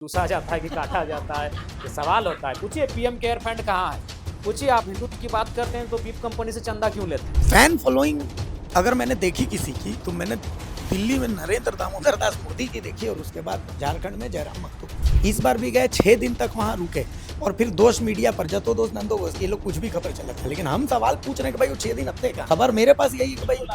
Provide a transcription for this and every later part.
चूसा जाता है कि काटा जाता है, ये सवाल होता है। पूछिए पीएम केयर फंड कहाँ है? पूछिए आप हिंदुत्व की बात करते हैं तो बीप कंपनी से चंदा क्यों लेते हैं? फैन फॉलोइंग अगर मैंने देखी किसी की तो मैंने दिल्ली में नरेंद्र दामोदर दास मोदी की देखी और उसके बाद झारखंड में जयराम महतो। इस बार भी गए 6 दिन तक वहां रुके और फिर दोष मीडिया पर जतो दोष नंदो दोष, ये लोग कुछ भी खबर चला था, लेकिन हम सवाल पूछ रहे हैं कि भाई वो 6 दिन हफ्ते का खबर मेरे पास यही है कि भाई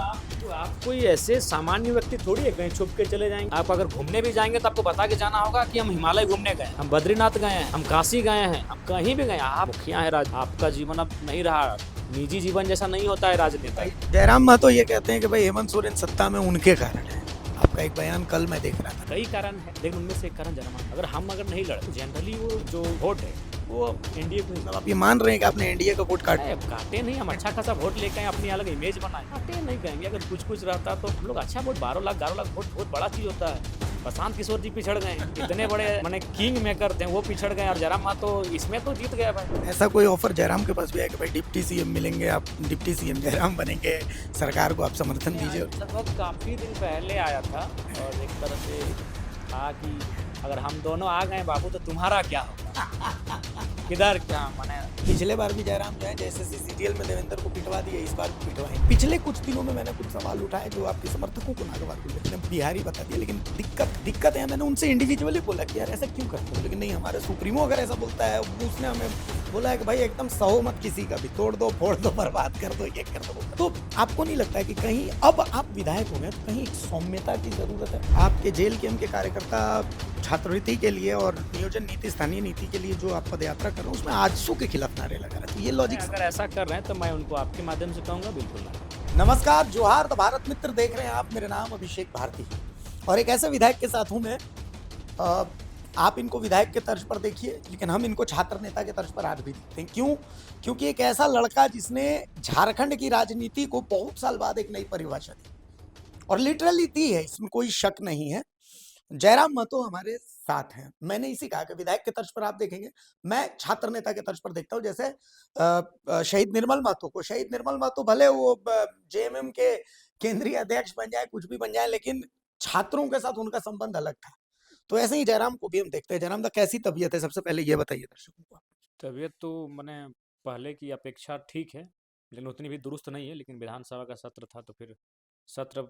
आप कोई ऐसे सामान्य व्यक्ति थोड़ी है कहीं छुप के चले जाएंगे। आप अगर घूमने भी जाएंगे तो आपको बता के जाना होगा कि हम हिमालय घूमने गए, हम बद्रीनाथ गए हैं, हम काशी गए हैं, हम कहीं भी गए। आप मुखिया है राज, आपका जीवन अब नहीं रहा, निजी जीवन जैसा नहीं होता है राजनेता। जयराम महतो ये कहते हैं कि भाई हेमंत सोरेन सत्ता में उनके कारण है। आपका एक बयान कल मैं देख रहा था। कई कारण है, लेकिन उनमें से एक कारण जरा अगर हम नहीं लड़े, जनरली वो जो वोट है वो एनडीए को। मतलब आप ये मान रहे हैं कि आपने एनडीए का वोट काटे नहीं, हम अच्छा खासा वोट लेके आए, अपनी अलग इमेज बनाए। काटे नहीं कहेंगे, अगर कुछ रहता तो हम लोग अच्छा वोट 12 लाख 11 लाख वोट बहुत बड़ा चीज होता है। प्रशांत किशोर जी पिछड़ गए, इतने बड़े मैंने किंग मेकर थे वो पिछड़ गए, और जयराम महतो इसमें तो जीत गया भाई। ऐसा कोई ऑफर जयराम के पास भी है कि भाई डिप्टी सीएम मिलेंगे, आप डिप्टी सीएम जयराम बनेंगे, सरकार को आप समर्थन दीजिए? लगभग काफी दिन पहले आया था और एक तरह से कहा कि अगर हम दोनों आ गए बाबू तो तुम्हारा क्या होगा। किधर क्या माने। पिछले बार भी जयराम जो है जैसे सीसीटीएल में देवेंद्र को पिटवा दिए, इस बार भी पिटवाएं। पिछले कुछ दिनों में मैंने कुछ सवाल उठाए जो आपके समर्थकों को नागवार को बिहारी बता दिया, लेकिन दिक्कत है। मैंने उनसे इंडिविजुअली बोला कि यार ऐसा क्यों करते हो, लेकिन नहीं, हमारे सुप्रीमो अगर ऐसा बोलता है, उसने हमें बोला है कि भाई एकदम सहो मत किसी का भी, तोड़ दो फोड़ दो बर्बाद कर दो, ये कर दो। तो आपको नहीं लगता है कि कहीं अब आप विधायक हो गए तो कहीं एक सौम्यता की जरूरत है? आपके जेल के के कार्यकर्ता छात्रवृत्ति के लिए और नियोजन नीति, स्थानीय नीति के लिए जो आप पदयात्रा कर रहे हो उसमें आजसू के खिलाफ नारे लगा रहे, तो ये लॉजिक अगर ऐसा कर रहे हैं तो मैं उनको आपके माध्यम से कहूंगा बिल्कुल ना। नमस्कार, जोहार द भारत मित्र देख रहे हैं आप। मेरा नाम अभिषेक भारती और एक ऐसे विधायक के साथ हूं मैं। आप इनको विधायक के तर्ज पर देखिए, लेकिन हम इनको छात्र नेता के तर्ज पर आज भी देखते हैं। क्यों? क्योंकि एक ऐसा लड़का जिसने झारखंड की राजनीति को बहुत साल बाद एक नई परिभाषा दी और लिटरली दी है, इसमें कोई शक नहीं है। जयराम महतो हमारे साथ हैं। मैंने इसी कहा कि विधायक के तर्ज पर आप देखेंगे, मैं छात्र नेता के तर्ज पर देखता हूं। जैसे शहीद निर्मल महतो को, शहीद निर्मल महतो भले वो जेएमएम के केंद्रीय अध्यक्ष बन जाए, कुछ भी बन जाए, लेकिन छात्रों के साथ उनका संबंध अलग था। तो ऐसे ही जयराम को भी हम देखते हैं। जयराम दा, कैसी तबीयत है? सबसे पहले ये बताइए दर्शकों को। तबीयत तो मैंने पहले की अपेक्षा ठीक है, लेकिन उतनी भी दुरुस्त नहीं है। लेकिन विधानसभा का सत्र था तो फिर सत्र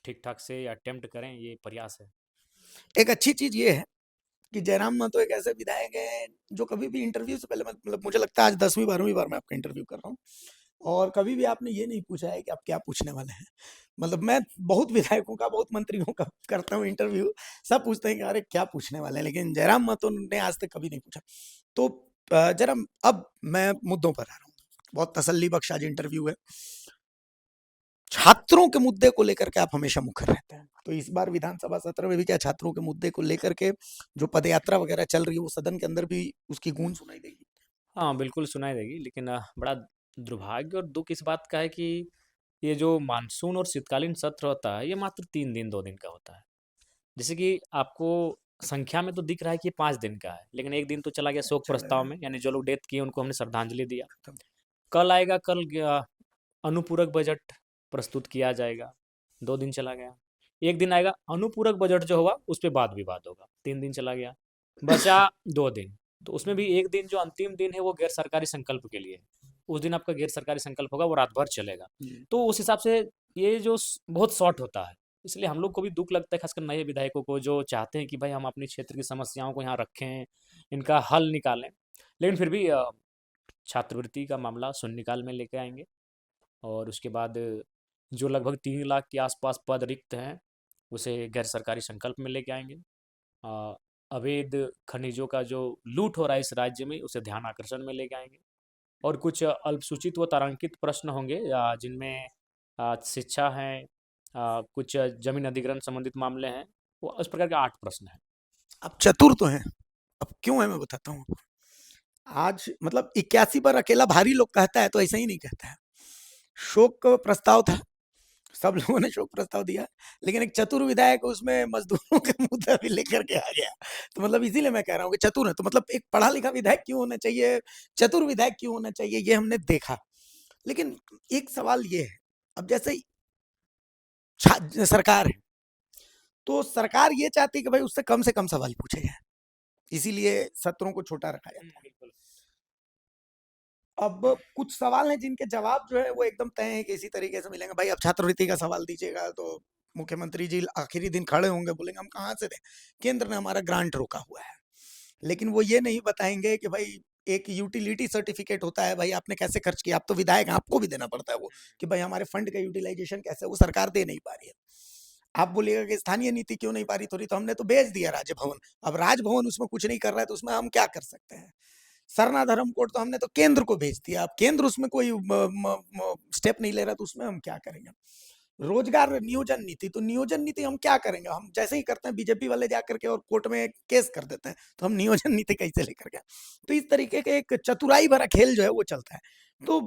ठीक ठाक से अटेम्प्ट करें, ये प्रयास है। एक अच्छी चीज ये है कि जयराम महतो एक ऐसे विधायक है जो कभी भी इंटरव्यू से पहले, मतलब मुझे लगता है आज 10वीं 12वीं बार मैं आपका इंटरव्यू कर रहा हूँ और कभी भी आपने ये नहीं पूछा है कि आप क्या पूछने वाले हैं। मतलब मैं बहुत विधायकों का, बहुत मंत्रियों का करता हूँ इंटरव्यू, सब पूछते हैं कि अरे क्या पूछने वाले हैं, लेकिन जयराम महतो ने आज तक कभी नहीं पूछा। तो जरा अब मैं मुद्दों पर आ रहा हूँ। बहुत तसल्ली बख्श आज इंटरव्यू है। छात्रों के मुद्दे को लेकर के आप हमेशा मुखर रहते हैं, तो इस बार विधानसभा सत्र में भी क्या छात्रों के मुद्दे को लेकर के जो पदयात्रा वगैरह चल रही है वो सदन के अंदर भी उसकी गूंज सुनाई देगी? हाँ बिल्कुल सुनाई देगी, लेकिन बड़ा दुर्भाग्य और दुख इस बात का है कि ये जो मानसून और शीतकालीन सत्र होता है ये मात्र 3 दिन 2 दिन का होता है। जैसे कि आपको संख्या में तो दिख रहा है कि ये 5 दिन का है, लेकिन एक दिन तो चला गया शोक प्रस्ताव में, यानी जो लोग डेथ किए उनको हमने श्रद्धांजलि दिया। कल आएगा, अनुपूरक बजट प्रस्तुत किया जाएगा, 2 दिन चला गया। एक दिन आएगा अनुपूरक बजट जो होगा उस पर वाद विवाद होगा, 3 दिन चला गया। बचा 2 दिन, तो उसमें भी एक दिन जो अंतिम दिन है वो गैर सरकारी संकल्प के लिए, उस दिन आपका गैर सरकारी संकल्प होगा, वो रात भर चलेगा। तो उस हिसाब से ये जो बहुत शॉर्ट होता है, इसलिए हम लोग को भी दुख लगता है, खासकर नए विधायकों को जो चाहते हैं कि भाई हम अपने क्षेत्र की समस्याओं को यहाँ रखें, इनका हल निकालें। लेकिन फिर भी छात्रवृत्ति का मामला शून्यकाल में लेके आएंगे और उसके बाद जो लगभग 3 लाख के आसपास पद रिक्त हैं उसे गैर सरकारी संकल्प में लेके आएंगे। अवैध खनिजों का जो लूट हो रहा है इस राज्य में उसे ध्यान आकर्षण में लेके आएंगे और कुछ अल्पसूचित व तारांकित प्रश्न होंगे जिनमें शिक्षा है, कुछ जमीन अधिग्रहण संबंधित मामले हैं, वो उस प्रकार के 8 प्रश्न हैं। अब चतुर तो हैं, अब क्यों है मैं बताता हूँ। आज मतलब 81 पर अकेला भारी लोग कहता है तो ऐसा ही नहीं कहता है। शोक प्रस्ताव था, सब लोगों ने शोक प्रस्ताव दिया, लेकिन एक चतुर विधायक उसमें मजदूरों का मुद्दा भी लेकर के आ गया। तो मतलब इसीलिए मैं कह रहा हूँ कि चतुर है, तो मतलब एक पढ़ा लिखा विधायक क्यों होना चाहिए, चतुर विधायक क्यों होना चाहिए, ये हमने देखा। लेकिन एक सवाल ये है, अब जैसे सरकार है तो सरकार ये चाहती है कि भाई उससे कम सवाल पूछे जाए, इसीलिए सत्रों को छोटा रखा जाता है। बिल्कुल। अब कुछ सवाल हैं जिनके जवाब जो है वो एकदम तय है कि इसी तरीके से मिलेंगे। भाई अब छात्रवृत्ति का सवाल दीजिएगा तो मुख्यमंत्री जी आखिरी दिन खड़े होंगे, बोलेंगे हम कहाँ से दें, केंद्र ने हमारा ग्रांट रोका हुआ है। लेकिन वो ये नहीं बताएंगे कि भाई एक यूटिलिटी सर्टिफिकेट होता है, भाई आपने कैसे खर्च किया, आप तो विधायक हैं, आपको भी देना पड़ता है वो, कि भाई हमारे फंड का यूटिलाइजेशन कैसे है, वो सरकार दे नहीं पा रही है। आप बोलिएगा कि स्थानीय नीति क्यों नहीं पा रही थोड़ी, तो हमने तो बेच दिया राजभवन, अब राजभवन उसमें कुछ नहीं कर रहा है तो उसमें हम क्या कर सकते हैं। सरना धर्म कोड तो हमने तो केंद्र को भेज दिया, अब केंद्र उसमें कोई स्टेप नहीं ले रहा तो उसमें हम क्या करेंगे। रोजगार नियोजन नीति, तो नियोजन नीति हम क्या करेंगे, हम जैसे ही करते हैं बीजेपी वाले जाकर के और कोर्ट में केस कर देते हैं, तो हम नियोजन नीति कैसे लेकर के। तो इस तरीके के एक चतुराई भरा खेल जो है वो चलता है। तो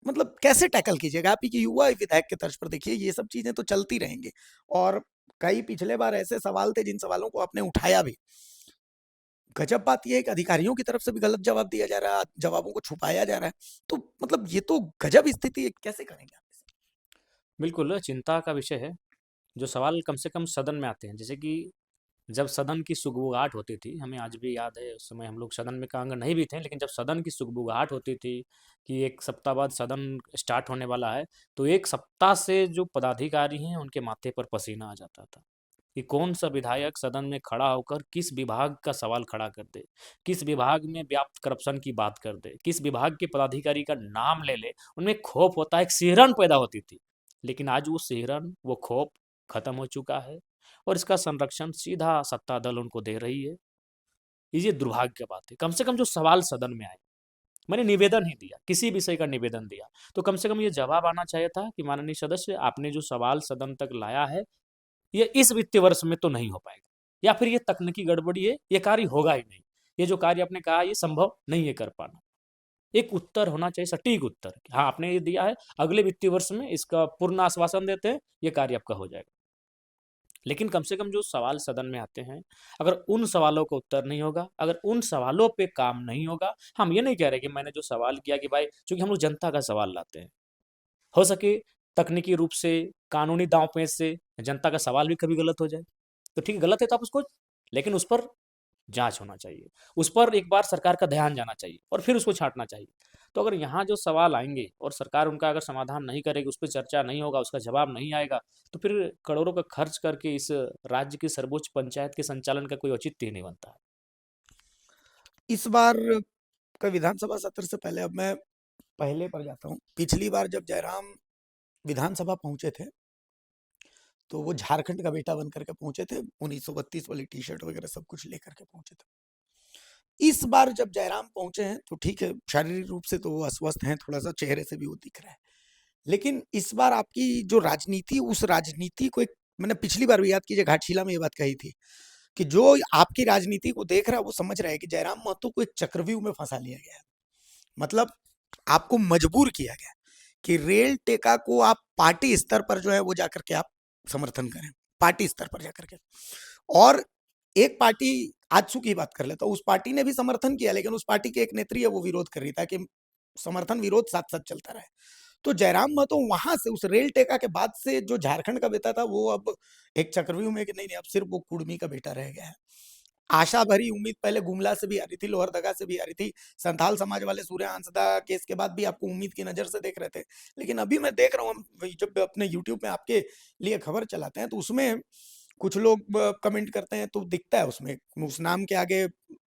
मतलब कैसे टैकल कीजिएगा, आप ही की युवा विधायक के तर्ज पर देखिए ये सब चीजें तो चलती रहेंगी। और कई पिछले बार ऐसे सवाल थे जिन सवालों को आपने उठाया भी। गजब बात यह है कि अधिकारियों की तरफ से भी गलत जवाब दिया जा रहा है, जवाबों को छुपाया जा रहा है। तो मतलब ये तो गजब स्थिति है, कैसे करेंगे आप इसे? बिल्कुल, चिंता का विषय है। जो सवाल कम से कम सदन में आते हैं, जैसे कि जब सदन की सुगबुगाहट होती थी, हमें आज भी याद है, उस समय हम लोग सदन में का अंग नहीं भी थे, लेकिन जब सदन की सुगबुगाहट होती थी कि 1 सप्ताह बाद सदन स्टार्ट होने वाला है, तो 1 सप्ताह से जो पदाधिकारी हैं, उनके माथे पर पसीना आ जाता था कि कौन-सा विधायक सदन में खड़ा होकर किस विभाग का सवाल खड़ा कर दे, किस विभाग में व्याप्त करप्शन की बात कर दे, किस विभाग के पदाधिकारी का नाम ले ले। उनमें खौफ होता है, एक सिहरन पैदा होती थी। लेकिन आज वो सिहरन, वो खौफ खत्म हो चुका है और इसका संरक्षण सीधा सत्ता दल उनको दे रही है। ये दुर्भाग्य की बात है। कम से कम जो सवाल सदन में आए, मैंने निवेदन ही दिया, किसी विषय का निवेदन दिया, तो कम से कम ये जवाब आना चाहिए था कि माननीय सदस्य, आपने जो सवाल सदन तक लाया है, ये इस वित्तीय वर्ष में तो नहीं हो पाएगा, या फिर ये तकनीकी गड़बड़ी है, ये कार्य होगा ही नहीं। ये जो कार्य आपने कहा, ये संभव नहीं है कर पाना। एक उत्तर होना चाहिए, सटीक उत्तर। हाँ, आपने ये दिया है, अगले वित्तीय वर्ष में इसका पूर्ण आश्वासन देते हैं, ये कार्य आपका हो जाएगा। लेकिन कम से कम जो सवाल सदन में आते हैं, अगर उन सवालों का उत्तर नहीं होगा, अगर उन सवालों पे काम नहीं होगा, हम ये नहीं कह रहे कि मैंने जो सवाल किया कि भाई, चूँकि हम लोग जनता का सवाल लाते हैं, हो सके तकनीकी रूप से, कानूनी दांव-पेच से जनता का सवाल भी कभी गलत हो जाए, तो ठीक है, गलत है तो आप उसको, लेकिन उस पर जाँच होना चाहिए। उस पर एक बार सरकार का ध्यान जाना चाहिए और फिर उसको छाँटना चाहिए। तो अगर यहाँ जो सवाल आएँगे और सरकार उनका अगर समाधान नहीं करेगी, उस पे चर्चा नहीं होगा, उसका जवाब नहीं आएगा, तो फिर करोड़ों का खर्च करके इस राज्य की सर्वोच्च पंचायत के संचालन का कोई औचित्य ही नहीं बनता है। इस बार का विधानसभा सत्र से पहले अब मैं पहले पर जाता हूँ। पिछली बार जब जयराम विधानसभा पहुंचे थे, तो वो झारखंड का बेटा बनकर के पहुंचे थे, 1932 वाली टी शर्ट वगैरह सब कुछ लेकर के पहुंचे थे। इस बार जब जयराम पहुंचे हैं तो ठीक है, शारीरिक रूप से तो वो अस्वस्थ हैं, थोड़ा सा चेहरे से भी वो दिख रहा है। लेकिन इस बार आपकी जो राजनीति, उस राजनीति को एक, मैंने पिछली बार भी याद कीजिए घाटशिला में ये बात कही थी कि जो आपकी राजनीति को देख रहा है वो समझ रहा है कि जयराम महतो को एक चक्रव्यूह में फंसा लिया गया है। मतलब आपको मजबूर किया गया कि रेल टेका को आप पार्टी स्तर पर जो है वो जाकर के आप समर्थन करें, पार्टी स्तर पर जाकर के। और एक पार्टी, आजसू की बात कर लेता हूं, उस पार्टी ने भी समर्थन किया, लेकिन उस पार्टी के एक नेत्री है वो विरोध कर रही था कि समर्थन विरोध साथ साथ चलता रहे। तो जयराम महतो वहां से, उस रेल टेका के बाद से जो झारखंड का बेटा था, वो अब एक चक्रव्यूह में कि नहीं नहीं, अब सिर्फ वो कुर्मी का बेटा रह गया है। आशा भरी उम्मीद पहले गुमला से भी आ रही थी, लोहरदगा से भी आ रही थी, संथाल समाज वाले सूर्य हंसदा केस के बाद भी आपको उम्मीद की नजर से देख रहे थे। लेकिन अभी मैं देख रहा हूँ, हम जब अपने यूट्यूब में आपके लिए खबर चलाते हैं तो उसमें कुछ लोग कमेंट करते हैं तो दिखता है उसमें, उस नाम के आगे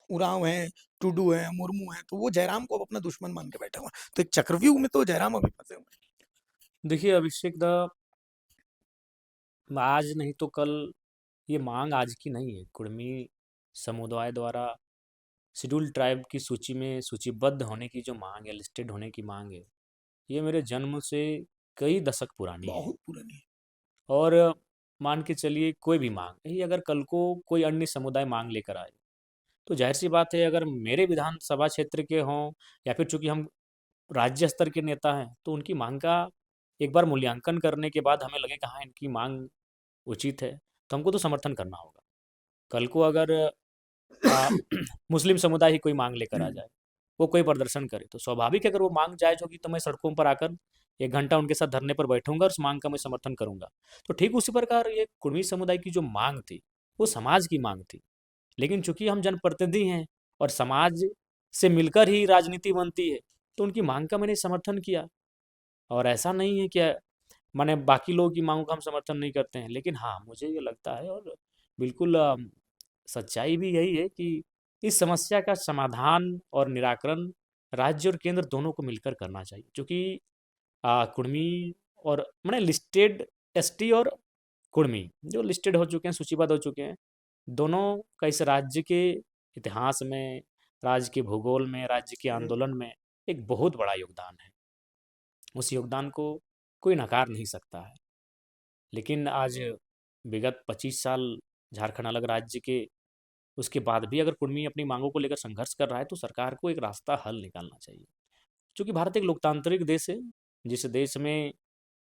उरांव है, टुडू है, मुर्मू है, तो वो जयराम को अब अपना दुश्मन मान के बैठे हुए हैं। तो एक चक्रव्यूह में तो जयराम अभी फंसे हुए हैं। देखिए अभिषेक दा, आज नहीं तो कल, ये माँग आज की नहीं है। कुर्मी समुदाय द्वारा शेड्यूल्ड ट्राइब की सूची में सूचीबद्ध होने की जो माँग है, लिस्टेड होने की माँग है, ये मेरे जन्म से कई दशक पुरानी है। बहुत पुरानी है। और मान के चलिए कोई भी माँग, यही अगर कल को कोई अन्य समुदाय माँग लेकर आए, तो ज़ाहिर-सी बात है, अगर मेरे विधानसभा क्षेत्र के हों या फिर चूँकि हम राज्य स्तर के नेता हैं, तो उनकी माँग का एक बार मूल्यांकन करने के बाद हमें लगे कि हाँ, इनकी माँग उचित है, तो हमको तो समर्थन करना होगा। कल को अगर अ, मुस्लिम समुदाय ही कोई माँग लेकर आ जाए, वो कोई प्रदर्शन करे, तो स्वाभाविक है, अगर वो माँग जायज़ होगी तो मैं सड़कों पर आकर 1 घंटा उनके साथ धरने पर बैठूँगा और उस माँग का मैं समर्थन करूँगा। तो ठीक उसी प्रकार ये कुर्मी समुदाय की जो माँग थी, वो समाज की माँग थी। लेकिन चूंकि हम जनप्रतिनिधि हैं और समाज से मिलकर ही राजनीति बनती है, तो उनकी मांग का मैंने समर्थन किया। और ऐसा नहीं है कि माने बाकी लोगों की मांगों का हम समर्थन नहीं करते हैं, लेकिन हाँ, मुझे ये लगता है और बिल्कुल सच्चाई भी यही है कि इस समस्या का समाधान और निराकरण राज्य और केंद्र दोनों को मिलकर करना चाहिए, क्योंकि कुर्मी और मैंने लिस्टेड एसटी और कुर्मी जो लिस्टेड हो चुके हैं, सूचीबद्ध हो चुके हैं, दोनों का इस राज्य के इतिहास में, राज्य के भूगोल में, राज्य के आंदोलन में एक बहुत बड़ा योगदान है। उस योगदान को कोई नकार नहीं सकता है। लेकिन आज विगत 25 साल झारखंड अलग राज्य के उसके बाद भी अगर कुर्मी अपनी मांगों को लेकर संघर्ष कर रहा है, तो सरकार को एक रास्ता हल निकालना चाहिए। क्योंकि भारत एक लोकतांत्रिक देश है, जिस देश में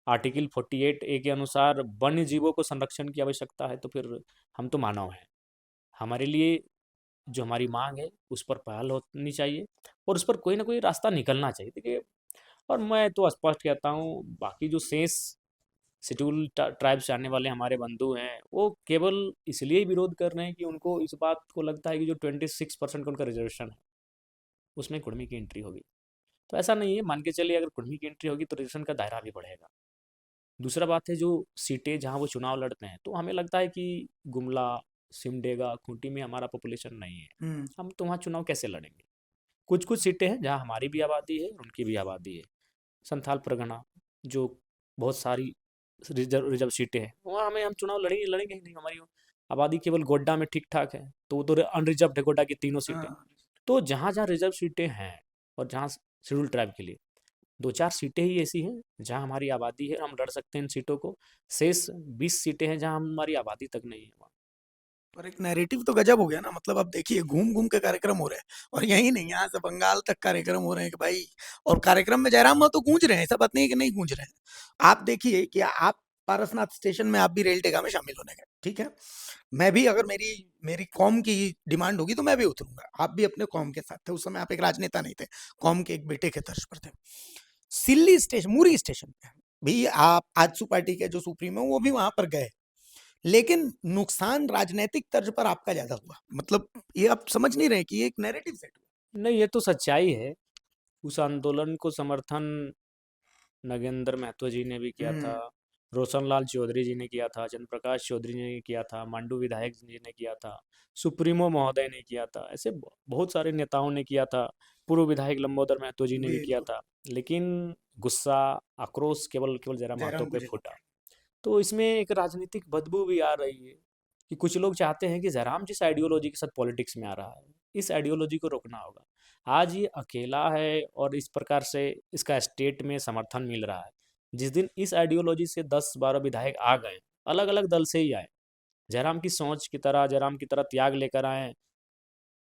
आर्टिकल 48A के अनुसार वन्य जीवों को संरक्षण की आवश्यकता है, तो फिर हम तो मानव हैं। हमारे लिए जो हमारी मांग है उस पर पहल होनी चाहिए और उस पर कोई ना कोई रास्ता निकलना चाहिए। देखिए, और मैं तो स्पष्ट कहता हूँ, बाकी जो शेष शेड्यूल ट्राइब से आने वाले हमारे बंधु हैं, वो केवल इसलिए विरोध कर रहे हैं कि उनको इस बात को लगता है कि जो 26% का उनका रिजर्वेशन है उसमें कुर्मी की एंट्री होगी। तो ऐसा नहीं है, मान के चलिए अगर कुर्मी की एंट्री होगी तो रिजर्वेशन का दायरा भी बढ़ेगा। दूसरा बात है, जो सीटें जहाँ वो चुनाव लड़ते हैं, तो हमें लगता है कि गुमला, सिमडेगा, खूंटी में हमारा पॉपुलेशन नहीं है, हम तो वहाँ चुनाव कैसे लड़ेंगे। कुछ कुछ सीटें हैं जहाँ हमारी भी आबादी है, उनकी भी आबादी है। संथाल परगना, जो बहुत सारी रिजर्व रिजर्व सीटें हैं, वहाँ हमें हम चुनाव लड़ेंगे लड़ेंगे ही नहीं। हमारी आबादी केवल गोड्डा में ठीक ठाक है, तो वो तो अनरिजर्व है गोड्डा की तीनों सीटें। तो जहाँ जहाँ रिजर्व सीटें हैं और जहाँ शेड्यूल ट्राइब के लिए 2-4 सीटें ही ऐसी हैं जहाँ हमारी आबादी है, हम लड़ सकते हैं इन सीटों को। शेष 20 सीटें हैं जहाँ हमारी आबादी तक नहीं है वहाँ। पर एक नैरेटिव तो गजब हो गया ना, मतलब अब देखिए घूम घूम के कार्यक्रम हो रहे हैं, और यही नहीं, यहाँ से बंगाल तक कार्यक्रम हो रहे हैं कि भाई, और कार्यक्रम में जयराम महतो गूंज रहे हैं, ऐसा बात नहीं है कि नहीं गूंज रहे हैं। आप देखिए कि आप पारसनाथ स्टेशन में आप भी रेल टेगा में शामिल होने गए, ठीक है, मैं भी, अगर मेरी मेरी कौम की डिमांड होगी तो मैं भी उतरूंगा। आप भी अपने कौम के साथ थे, उस समय आप एक राजनेता नहीं थे, कौम के एक बेटे के तर्ज पर थे। सिल्ली स्टेशन, मुरी स्टेशन पे भी आप आजसू पार्टी के जो सुप्रीमो वो भी वहां पर गए, लेकिन नुकसान राजनीतिक तर्ज पर आपका ज्यादा हुआ। मतलब ये आप समझ नहीं रहे कि ये एक नैरेटिव सेट हुआ। नहीं, ये तो सच्चाई है। उस आंदोलन को समर्थन नगेंद्र महतो जी ने भी किया था, रोशनलाल चौधरी जी ने किया था, चंद्रप्रकाश चौधरी जी ने किया था, मांडू विधायक जी ने किया था, सुप्रीमो महोदय ने किया था, ऐसे बहुत सारे नेताओं ने किया था, पूर्व विधायक लंबोदर महतो जी ने भी किया बिल्कुल। था। लेकिन गुस्सा, आक्रोश केवल केवल जयराम महतो जयराम पे मुझे को। फूटा। तो इसमें एक राजनीतिक बदबू भी आ रही है कि कुछ लोग चाहते हैं कि जयराम जिस आइडियोलॉजी के साथ पॉलिटिक्स में आ रहा है, इस आइडियोलॉजी को रोकना होगा। आज ये अकेला है और इस प्रकार से इसका स्टेट में समर्थन मिल रहा है। जिस दिन इस आइडियोलॉजी से 10-12 विधायक आ गए, अलग अलग दल से ही आए, जयराम की सोच की तरह, जयराम की तरह त्याग लेकर आए,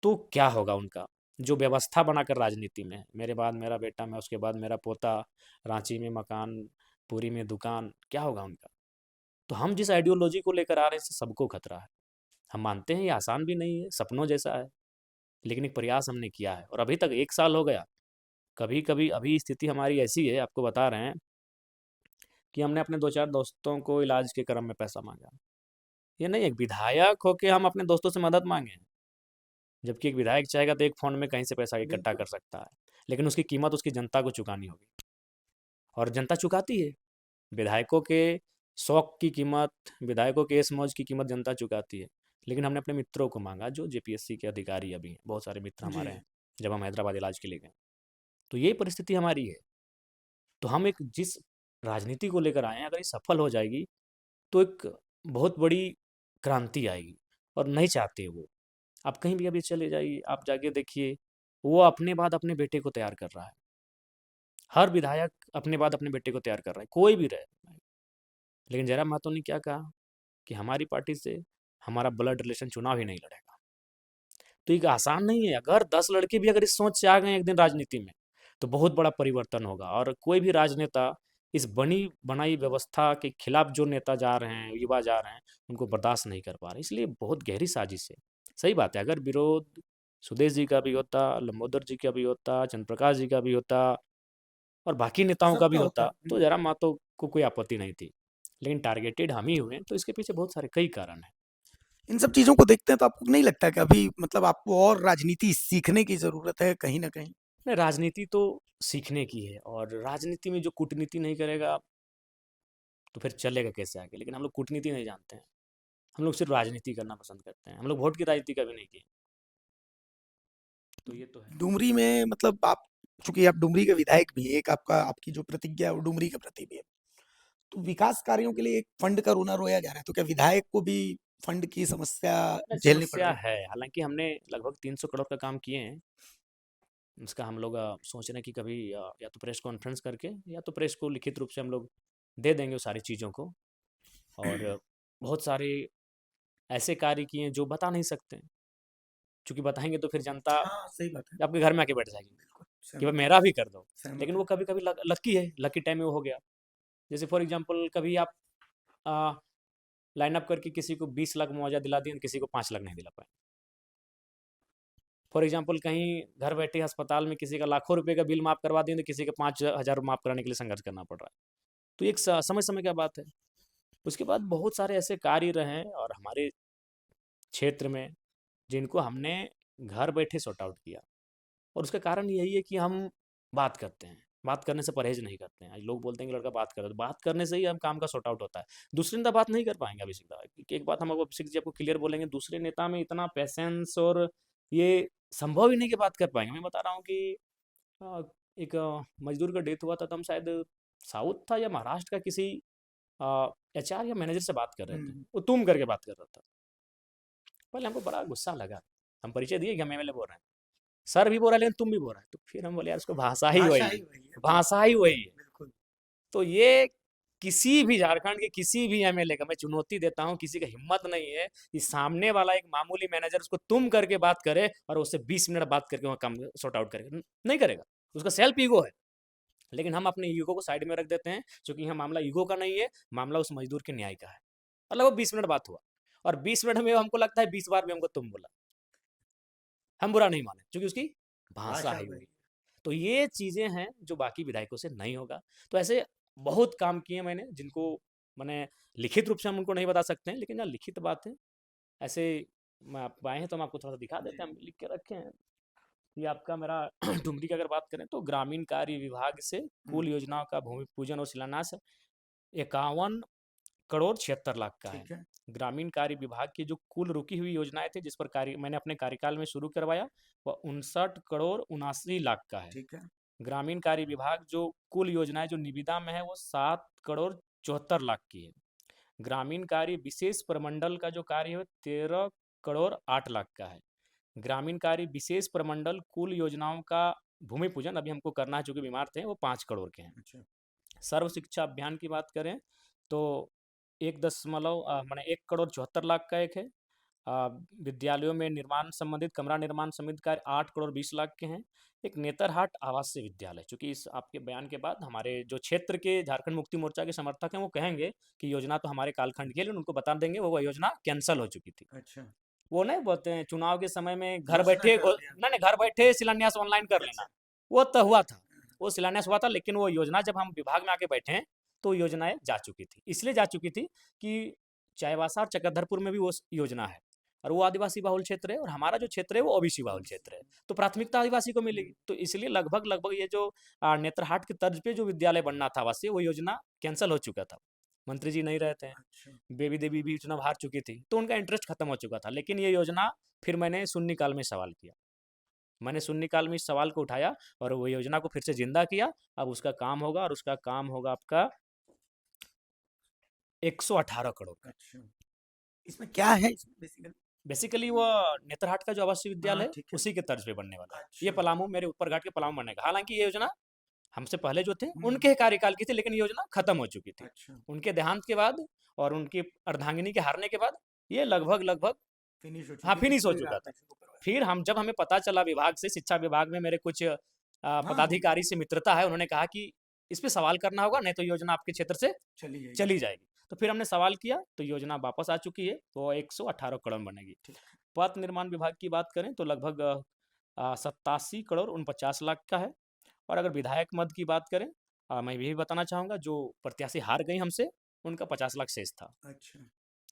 तो क्या होगा उनका जो व्यवस्था बनाकर राजनीति में है, मेरे बाद मेरा बेटा, मैं उसके बाद मेरा पोता, रांची में मकान, पुरी में दुकान, क्या होगा उनका। तो हम जिस आइडियोलॉजी को लेकर आ रहे हैं, इससे सबको खतरा है। हम मानते हैं ये आसान भी नहीं है, सपनों जैसा है, लेकिन एक प्रयास हमने किया है और अभी तक 1 साल हो गया। कभी कभी अभी स्थिति हमारी ऐसी है, आपको बता रहे हैं, कि हमने अपने 2-4 दोस्तों को इलाज के क्रम में पैसा मांगा। ये नहीं एक विधायक होके हम अपने दोस्तों से मदद मांगे, जबकि एक विधायक चाहेगा तो एक फोन में कहीं से पैसा इकट्ठा बिल्कुल। कर सकता है, लेकिन उसकी कीमत उसकी जनता को चुकानी होगी, और जनता चुकाती है। विधायकों के शौक की कीमत, विधायकों के ऐश मौज की कीमत जनता चुकाती है। लेकिन हमने अपने मित्रों को मांगा जो जेपीएससी के अधिकारी अभी हैं, बहुत सारे मित्र जी। हमारे हैं, जब हम हैदराबाद इलाज के लिए गए। तो ये परिस्थिति हमारी है। तो हम एक जिस राजनीति को लेकर आए हैं, अगर ये सफल हो जाएगी तो एक बहुत बड़ी क्रांति आएगी, और नहीं चाहते वो। आप कहीं भी अभी चले जाइए, आप जाके देखिए, वो अपने बाद अपने बेटे को तैयार कर रहा है। हर विधायक अपने बाद अपने बेटे को तैयार कर रहा है, कोई भी रहे। लेकिन जयराम महतो ने क्या कहा कि हमारी पार्टी से हमारा ब्लड रिलेशन चुनाव ही नहीं लड़ेगा। तो ये आसान नहीं है। अगर 10 लड़के भी अगर इस सोच से आ गए एक दिन राजनीति में, तो बहुत बड़ा परिवर्तन होगा, और कोई भी राजनेता इस बनी बनाई व्यवस्था के खिलाफ जो नेता जा रहे हैं, युवा जा रहे हैं, उनको बर्दाश्त नहीं कर पा रहे। इसलिए बहुत गहरी साजिश है। सही बात है, अगर विरोध सुदेश जी का भी होता, लंबोदर जी का भी होता, चंद्रप्रकाश जी का भी होता, और बाकी नेताओं का भी सबका होता। होता, तो जयराम महतो को कोई आपत्ति नहीं थी। लेकिन टारगेटेड हम ही हुए, तो इसके पीछे बहुत सारे कई कारण हैं। इन सब चीज़ों को देखते हैं तो आपको नहीं लगता कि अभी मतलब आपको और राजनीति सीखने की ज़रूरत है कहीं न कहीं? नहीं, राजनीति तो सीखने की है, और राजनीति में जो कूटनीति नहीं करेगा तो फिर चलेगा कैसे आगे? लेकिन हम लोग कूटनीति नहीं जानते हैं। हम लोग सिर्फ़ राजनीति करना पसंद करते हैं। हम लोग वोट की राजनीति कभी नहीं की। तो ये तो है। डुमरी में मतलब आप, चूँकि आप डुमरी के विधायक भी हैं, एक आपका आपकी जो प्रतिज्ञा है वो डुमरी के प्रति भी है। तो विकास कार्यों के लिए एक फंड का रोना रोया जा रहा है, तो क्या विधायक को भी फंड की समस्या नहीं, झेलनी पड़ समस्या रही है? है। हालाँकि हमने लगभग 300 करोड़ का काम किए हैं। इसका हम लोग सोच रहे हैं कि कभी या तो प्रेस कॉन्फ्रेंस करके या तो प्रेस को लिखित रूप से हम लोग दे देंगे वो सारी चीज़ों को। और बहुत सारे ऐसे कार्य किए हैं जो बता नहीं सकते। चूँकि बताएँगे तो फिर जनता हाँ, सही बात है। आपके घर में आके बैठ जाएगी बिल्कुल, कि भाई सहमत हूँ, मेरा भी कर दो। सहमत लेकिन हूँ। वो कभी-कभी लकी है, लकी टाइम में वो हो गया। जैसे फॉर एग्ज़ाम्पल कभी आप अ, लाइन अप करके किसी को 20 लाख मुआवज़ा दिला दिए, किसी को 5 लाख नहीं दिला पाए। फॉर एग्ज़ाम्पल कहीं घर बैठे अस्पताल में किसी का लाखों रुपए का बिल माफ़ करवा दिए, तो किसी का 5,000 माफ़ कराने के लिए संघर्ष करना पड़ रहा है। तो एक समय-समय का बात है। उसके बाद बहुत सारे ऐसे कार्य रहे हैं और हमारे क्षेत्र में जिनको हमने घर बैठे सॉर्ट आउट किया। और उसका कारण यही है कि हम बात करते हैं। बात करने से परहेज़ नहीं करते हैं। आज लोग बोलते हैं कि लड़का बात कर रहा है, तो बात करने से ही हम काम का सॉर्ट आउट होता है। दूसरे नेता बात नहीं कर पाएँगे अभिषेक दा। क्योंकि एक बात हम अभिषेक जी आपको क्लियर बोलेंगे, दूसरे नेता में इतना पेशेंस और ये संभव ही नहीं कि बात कर पाएँगे। मैं बता रहा हूँ कि अ, एक मज़दूर का डेथ हुआ था, तो हम शायद साउथ था या महाराष्ट्र का किसी एचआर या मैनेजर से बात कर रहे थे। हुँ। वो तुम करके बात कर रहा था। पहले हमको बड़ा गुस्सा लगा। हम परिचय दिए कि हम एमएलए बोल रहे हैं। सर भी बोल रहा है लेकिन तुम भी बोल रहा है। तो फिर हम बोले यार उसको भाषा ही भाषा वही ही है, वही है, भाषा ही वही है। बिल्कुल। तो ये किसी भी झारखंड के किसी भी एमएलए का मैं चुनौती देता हूँ, किसी का हिम्मत नहीं है कि सामने वाला एक मामूली मैनेजर उसको तुम करके बात करे और उससे 20 मिनट बात करके वहाँ काम सॉर्ट आउट करेगा। नहीं करेगा। उसका सेल्फ ईगो है। लेकिन हम अपने ईगो को साइड में रख देते हैं, क्योंकि यहाँ मामला ईगो का नहीं है, मामला उस मजदूर के न्याय का है। और लगभग 20 मिनट बात हुआ, और 20 मिनट में हमको लगता है 20 बार भी हमको तुम बोला। हम बुरा नहीं माने, क्योंकि उसकी भाषा भाषा ही वही वही। तो ये चीज़ें हैं जो बाकी विधायकों से नहीं होगा। तो ऐसे बहुत काम किए मैंने, जिनको मैंने लिखित रूप से हम उनको नहीं बता सकते हैं, लेकिन जहाँ लिखित बात है, ऐसे मैं आप आए हैं तो हम आपको थोड़ा-सा दिखा देते हैं, हम लिख के रखे हैं। ये आपका मेरा डुमरी की अगर बात करें तो ग्रामीण कार्य विभाग से हुँ, कुल योजनाओं का भूमि पूजन और शिलान्यास 51 करोड़ 76 लाख का है। ठीक है, ग्रामीण कार्य विभाग की जो कुल रुकी हुई योजनाएँ थी, जिस पर कार्य मैंने अपने कार्यकाल में शुरू करवाया, वह 59 करोड़ 79 लाख का है। ठीक है। ग्रामीण कार्य विभाग जो कुल योजनाएँ जो निविदा में है, वो 7 करोड़ 74 लाख की है। ग्रामीण कार्य विशेष प्रमंडल का जो कार्य है, 13 करोड़ 8 लाख का है। ग्रामीण कार्य विशेष प्रमंडल कुल योजनाओं का भूमि पूजन अभी हमको करना है, चूँकि बीमार थे, वो 5 करोड़ के हैं। अच्छा, सर्व शिक्षा अभियान की बात करें तो 1 करोड़ 74 लाख का एक है। विद्यालयों में निर्माण संबंधित कमरा निर्माण संबंधित कार्य 8 करोड़ 20 लाख के हैं। एक नेतरहाट आवासीय विद्यालय, चूंकि इस आपके बयान के बाद हमारे जो क्षेत्र के झारखंड मुक्ति मोर्चा के समर्थक हैं वो कहेंगे कि योजना तो हमारे कालखंड की है, लेकिन उनको बता देंगे वो योजना कैंसिल हो चुकी थी। अच्छा। वो नहीं बोलते हैं चुनाव के समय में घर घोषणा बैठे कर दिया। नहीं नहीं, घर बैठे शिलान्यास ऑनलाइन कर अच्छा। लेना। वो तो हुआ था, वो शिलान्यास हुआ था, लेकिन वो योजना जब हम विभाग में आके बैठे हैं तो योजनाएं जा चुकी थी। इसलिए जा चुकी थी कि चाईबासा और चक्रधरपुर में भी वो योजना है, और वो आदिवासी बहुल क्षेत्र है, और हमारा जो क्षेत्र है वो ओबीसी बहुल ओबीसी। क्षेत्र है। तो प्राथमिकता आदिवासी को हुँ, मिलेगी, तो इसलिए लगभग लगभग ये जो नेतरहाट की तर्ज पे जो विद्यालय बनना था आवासीय, वो योजना कैंसिल हो चुका था। मंत्री जी नहीं रहते हैं, अच्छा। बेबी देवी भी चुनाव हार चुकी थी, तो उनका इंटरेस्ट खत्म हो चुका था। लेकिन ये योजना फिर मैंने शून्यकाल में सवाल किया। मैंने शून्यकाल में इस सवाल को उठाया और वो योजना को फिर से जिंदा किया। अब उसका काम होगा, और उसका काम होगा आपका 118 करोड़ का। अच्छा। इसमें क्या है इसमें बेसिकली? बेसिकली वो नेतरहाट का जो आवासीय विद्यालय हाँ, है, ठीक है। उसी के तर्ज पे बनने वाला है। ये अच्छा। पलामू, मेरे ऊपर घाट के पलामू बनने का। हालांकि ये योजना हमसे पहले जो थे हुँ, उनके कार्यकाल की थी, लेकिन ये योजना खत्म हो चुकी थी। अच्छा। उनके देहांत के बाद और उनकी अर्धांगिनी के हारने के बाद ये लगभग लगभग फिनिश हो हाँ चुकी थी, फिनिश हो फिर चुका था। आपने शुरू करवाया। फिर हम जब हमें पता चला विभाग से, शिक्षा विभाग में मेरे कुछ हाँ, हाँ, पदाधिकारी से मित्रता है, उन्होंने कहा कि इस पे सवाल करना होगा, नहीं तो योजना आपके क्षेत्र से चली जाएगी। चली जाएगी। तो फिर हमने सवाल किया तो योजना वापस आ चुकी है, वो 118 करोड़ बनेगी। ठीक। पथ निर्माण विभाग की बात करें तो लगभग 87 करोड़ 49 लाख का है। और अगर विधायक मद की बात करें, मैं यही बताना चाहूँगा, जो प्रत्याशी हार गई हमसे, उनका 50 लाख शेष था। अच्छा।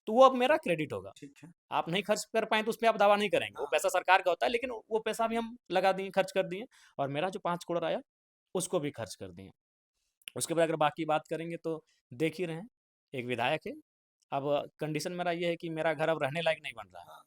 तो वो अब मेरा क्रेडिट होगा। ठीक है। आप नहीं खर्च कर पाए तो उसपे आप दावा नहीं करेंगे, वो हाँ। पैसा सरकार का होता है, लेकिन वो पैसा भी हम लगा दिए, खर्च कर दिए, और मेरा जो 5 करोड़ आया, उसको भी खर्च कर दिए। उसके बाद अगर बाकी बात करेंगे तो देख ही रहे हैं, एक विधायक है, अब कंडीशन मेरा ये है कि मेरा घर अब रहने लायक नहीं बन रहा है, हाँ।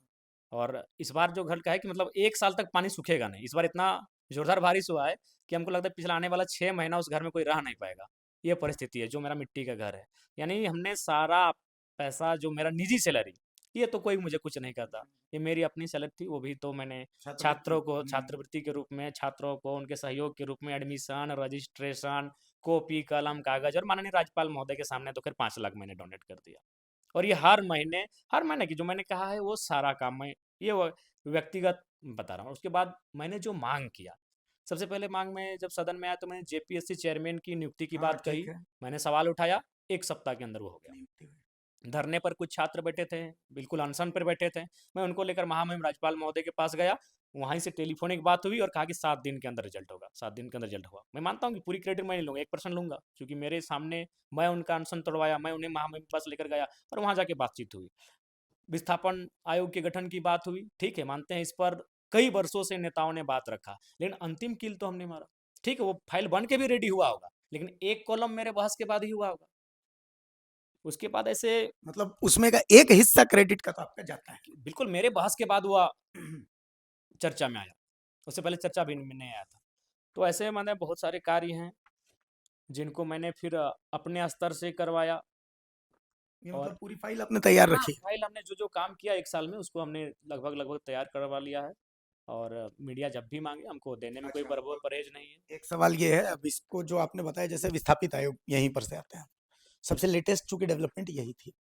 और इस बार जो घर का है कि मतलब 1 साल तक पानी सूखेगा नहीं। इस बार इतना ज़ोरदार बारिश हुआ है कि हमको लगता है पिछला आने वाला 6 महीना उस घर में कोई रह नहीं पाएगा। ये परिस्थिति है, जो मेरा मिट्टी का घर है। यानी हमने सारा पैसा, जो मेरा निजी सैलरी, ये तो कोई मुझे कुछ नहीं करता। ये मेरी अपनी सैलरी थी, वो भी तो मैंने छात्रवृत्ति। छात्रों को छात्रवृत्ति के रूप में, छात्रों को उनके सहयोग के रूप में एडमिशन, रजिस्ट्रेशन, कॉपी, कलम, कागज़, और माननीय राज्यपाल महोदय के सामने तो खैर 5 लाख मैंने डोनेट कर दिया। और ये हर महीने की जो मैंने कहा है वो सारा काम मैं, ये व्यक्तिगत बता रहा हूँ। उसके बाद मैंने जो मांग किया, सबसे पहले मांग में जब सदन में आया तो मैंने जेपीएससी चेयरमैन की नियुक्ति की हाँ, बात ठीक कही। है। मैंने सवाल उठाया, 1 सप्ताह के अंदर वो हो गया। नियुक्ति हुई। धरने पर कुछ छात्र बैठे थे, बिल्कुल अनशन पर बैठे थे, मैं उनको लेकर महामहिम राज्यपाल महोदय के पास गया। वहीं से टेलीफोनिक बात हुई और कहा कि 7 दिन के अंदर रिजल्ट होगा, 7 दिन के अंदर रिजल्ट हुआ। मैं मानता हूँ कि पूरी क्रेडिट मैं नहीं लूंगा, 1% लूंगा, क्योंकि मेरे सामने मैं उनका अनशन तोड़वाया, मैं उन्हें महामहिम के पास लेकर गया और वहां जाके बातचीत हुई। विस्थापन आयोग के गठन की बात हुई, ठीक है, मानते हैं इस पर कई वर्षों से नेताओं ने बात रखा, लेकिन अंतिम कील तो हमने मारा। ठीक है, वो फाइल बन के भी रेडी हुआ होगा, लेकिन एक कॉलम मेरे बहस के बाद ही हुआ होगा। उसके बाद ऐसे मतलब उसमें का एक हिस्सा क्रेडिट का तो आपका जाता है। बिल्कुल मेरे बहस के बाद हुआ, चर्चा में आया, उससे पहले चर्चा भी में नहीं आया था। तो ऐसे मैंने बहुत सारे कार्य हैं जिनको मैंने फिर अपने स्तर से करवाया। ये और मतलब पूरी फाइल आपने तैयार हाँ, रखी है। फाइल हमने जो जो काम किया 1 साल में, उसको हमने लगभग लगभग तैयार करवा लिया है, और मीडिया जब भी मांगे हमको देने में कोई अच्छा, परहेज नहीं है। एक सवाल ये है, अब इसको जो आपने बताया जैसे विस्थापित आयोग यहीं पर से आते हैं, सबसे लेटेस्ट चूंकि डेवलपमेंट यही थी,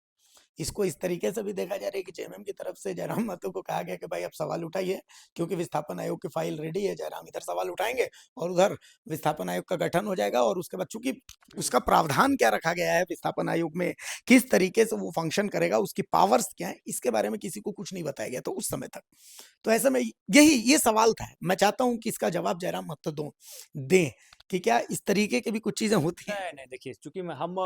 इसको इस तरीके से भी देखा जा रहा है कि जेएमएम की तरफ से जयराम महतो को कहा गया कि भाई आप सवाल उठाइए, क्योंकि विस्थापन आयोग की फाइल रेडी है, जयराम इधर सवाल उठाएंगे और उधर विस्थापन आयोग का गठन हो जाएगा, और उसके बाद चूंकि उसका प्रावधान क्या रखा गया है विस्थापन आयोग में, किस तरीके से वो फंक्शन करेगा, उसकी पावर्स क्या है, इसके बारे में किसी को कुछ नहीं बताया गया तो उस समय तक। तो ऐसे में यही ये सवाल था, मैं चाहता हूं कि इसका जवाब जयराम महतो दें कि क्या इस तरीके की भी कुछ चीजें होती हैं। नहीं नहीं, देखिए चूंकि हम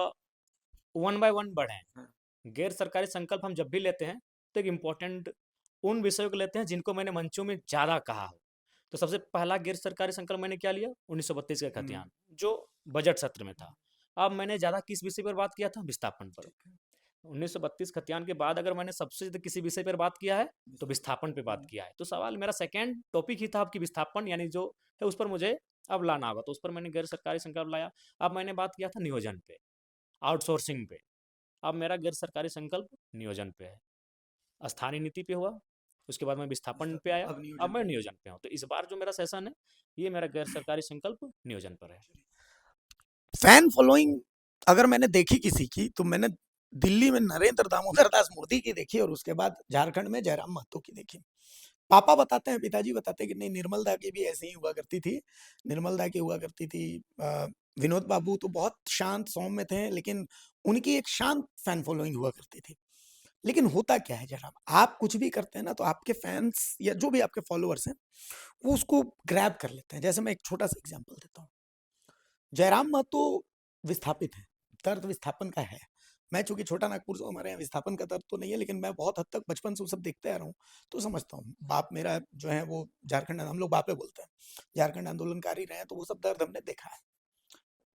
वन बाय वन बढ़े हाँ। हैं, गैर सरकारी संकल्प हम जब भी लेते हैं तो एक इम्पोर्टेंट उन विषयों को लेते हैं जिनको मैंने मंचों में ज़्यादा कहा हो। तो सबसे पहला गैर सरकारी संकल्प मैंने क्या लिया, 1932 का हम्म, खतियान, जो बजट सत्र में था। अब मैंने ज़्यादा किस विषय पर बात किया था, विस्थापन पर। ठीक है। 1932 खतियान के बाद अगर मैंने सबसे ज़्यादा किसी विषय पर बात किया है तो विस्थापन पे बात हम्म, किया है। तो सवाल मेरा सेकंड टॉपिक ही था आपकी विस्थापन, यानी जो है उस पर मुझे अब लाना होगा, तो उस पर मैंने गैर सरकारी संकल्प लाया। अब मैंने बात किया था नियोजन पे, आउटसोर्सिंग पे। अब मेरा गैर सरकारी संकल्प नियोजन पे है, स्थानीय नीति पे हुआ, उसके बाद मैं विस्थापन पे आया, अब अब नियोजन मैं पे। नियोजन पे हूँ। तो इस बार जो मेरा सेशन है, ये मेरा गैर सरकारी संकल्प नियोजन पर है। फैन फॉलोइंग अगर मैंने देखी किसी की तो मैंने दिल्ली में नरेंद्र दामोदर दास मोदी की देखी, और उसके बाद झारखंड में जयराम महतो की देखी। पापा बताते हैं, पिताजी बताते हैं कि नहीं, निर्मल दा की भी ऐसे ही हुआ करती थी। निर्मल दा की हुआ करती थी। विनोद बाबू तो बहुत शांत सौम्य थे, लेकिन उनकी एक शांत फैन फॉलोइंग हुआ करती थी। लेकिन होता क्या है जनाब, आप कुछ भी करते हैं ना तो आपके फैंस या जो भी आपके फॉलोअर्स हैं वो उसको ग्रैब कर लेते हैं। जैसे मैं एक छोटा सा एग्जांपल देता हूँ, जयराम महतो विस्थापित है, दर्द विस्थापन का है। मैं चूंकि छोटा नागपुर से, हमारे यहाँ विस्थापन का दर्द तो नहीं है, लेकिन मैं बहुत हद तक बचपन से वो सब देखते आ रहा हूँ, तो समझता हूँ। बाप मेरा जो है वो झारखंड, हम लोग बापे बोलते हैं, झारखंड आंदोलनकारी रहे हैं, तो वो सब दर्द हमने देखा है।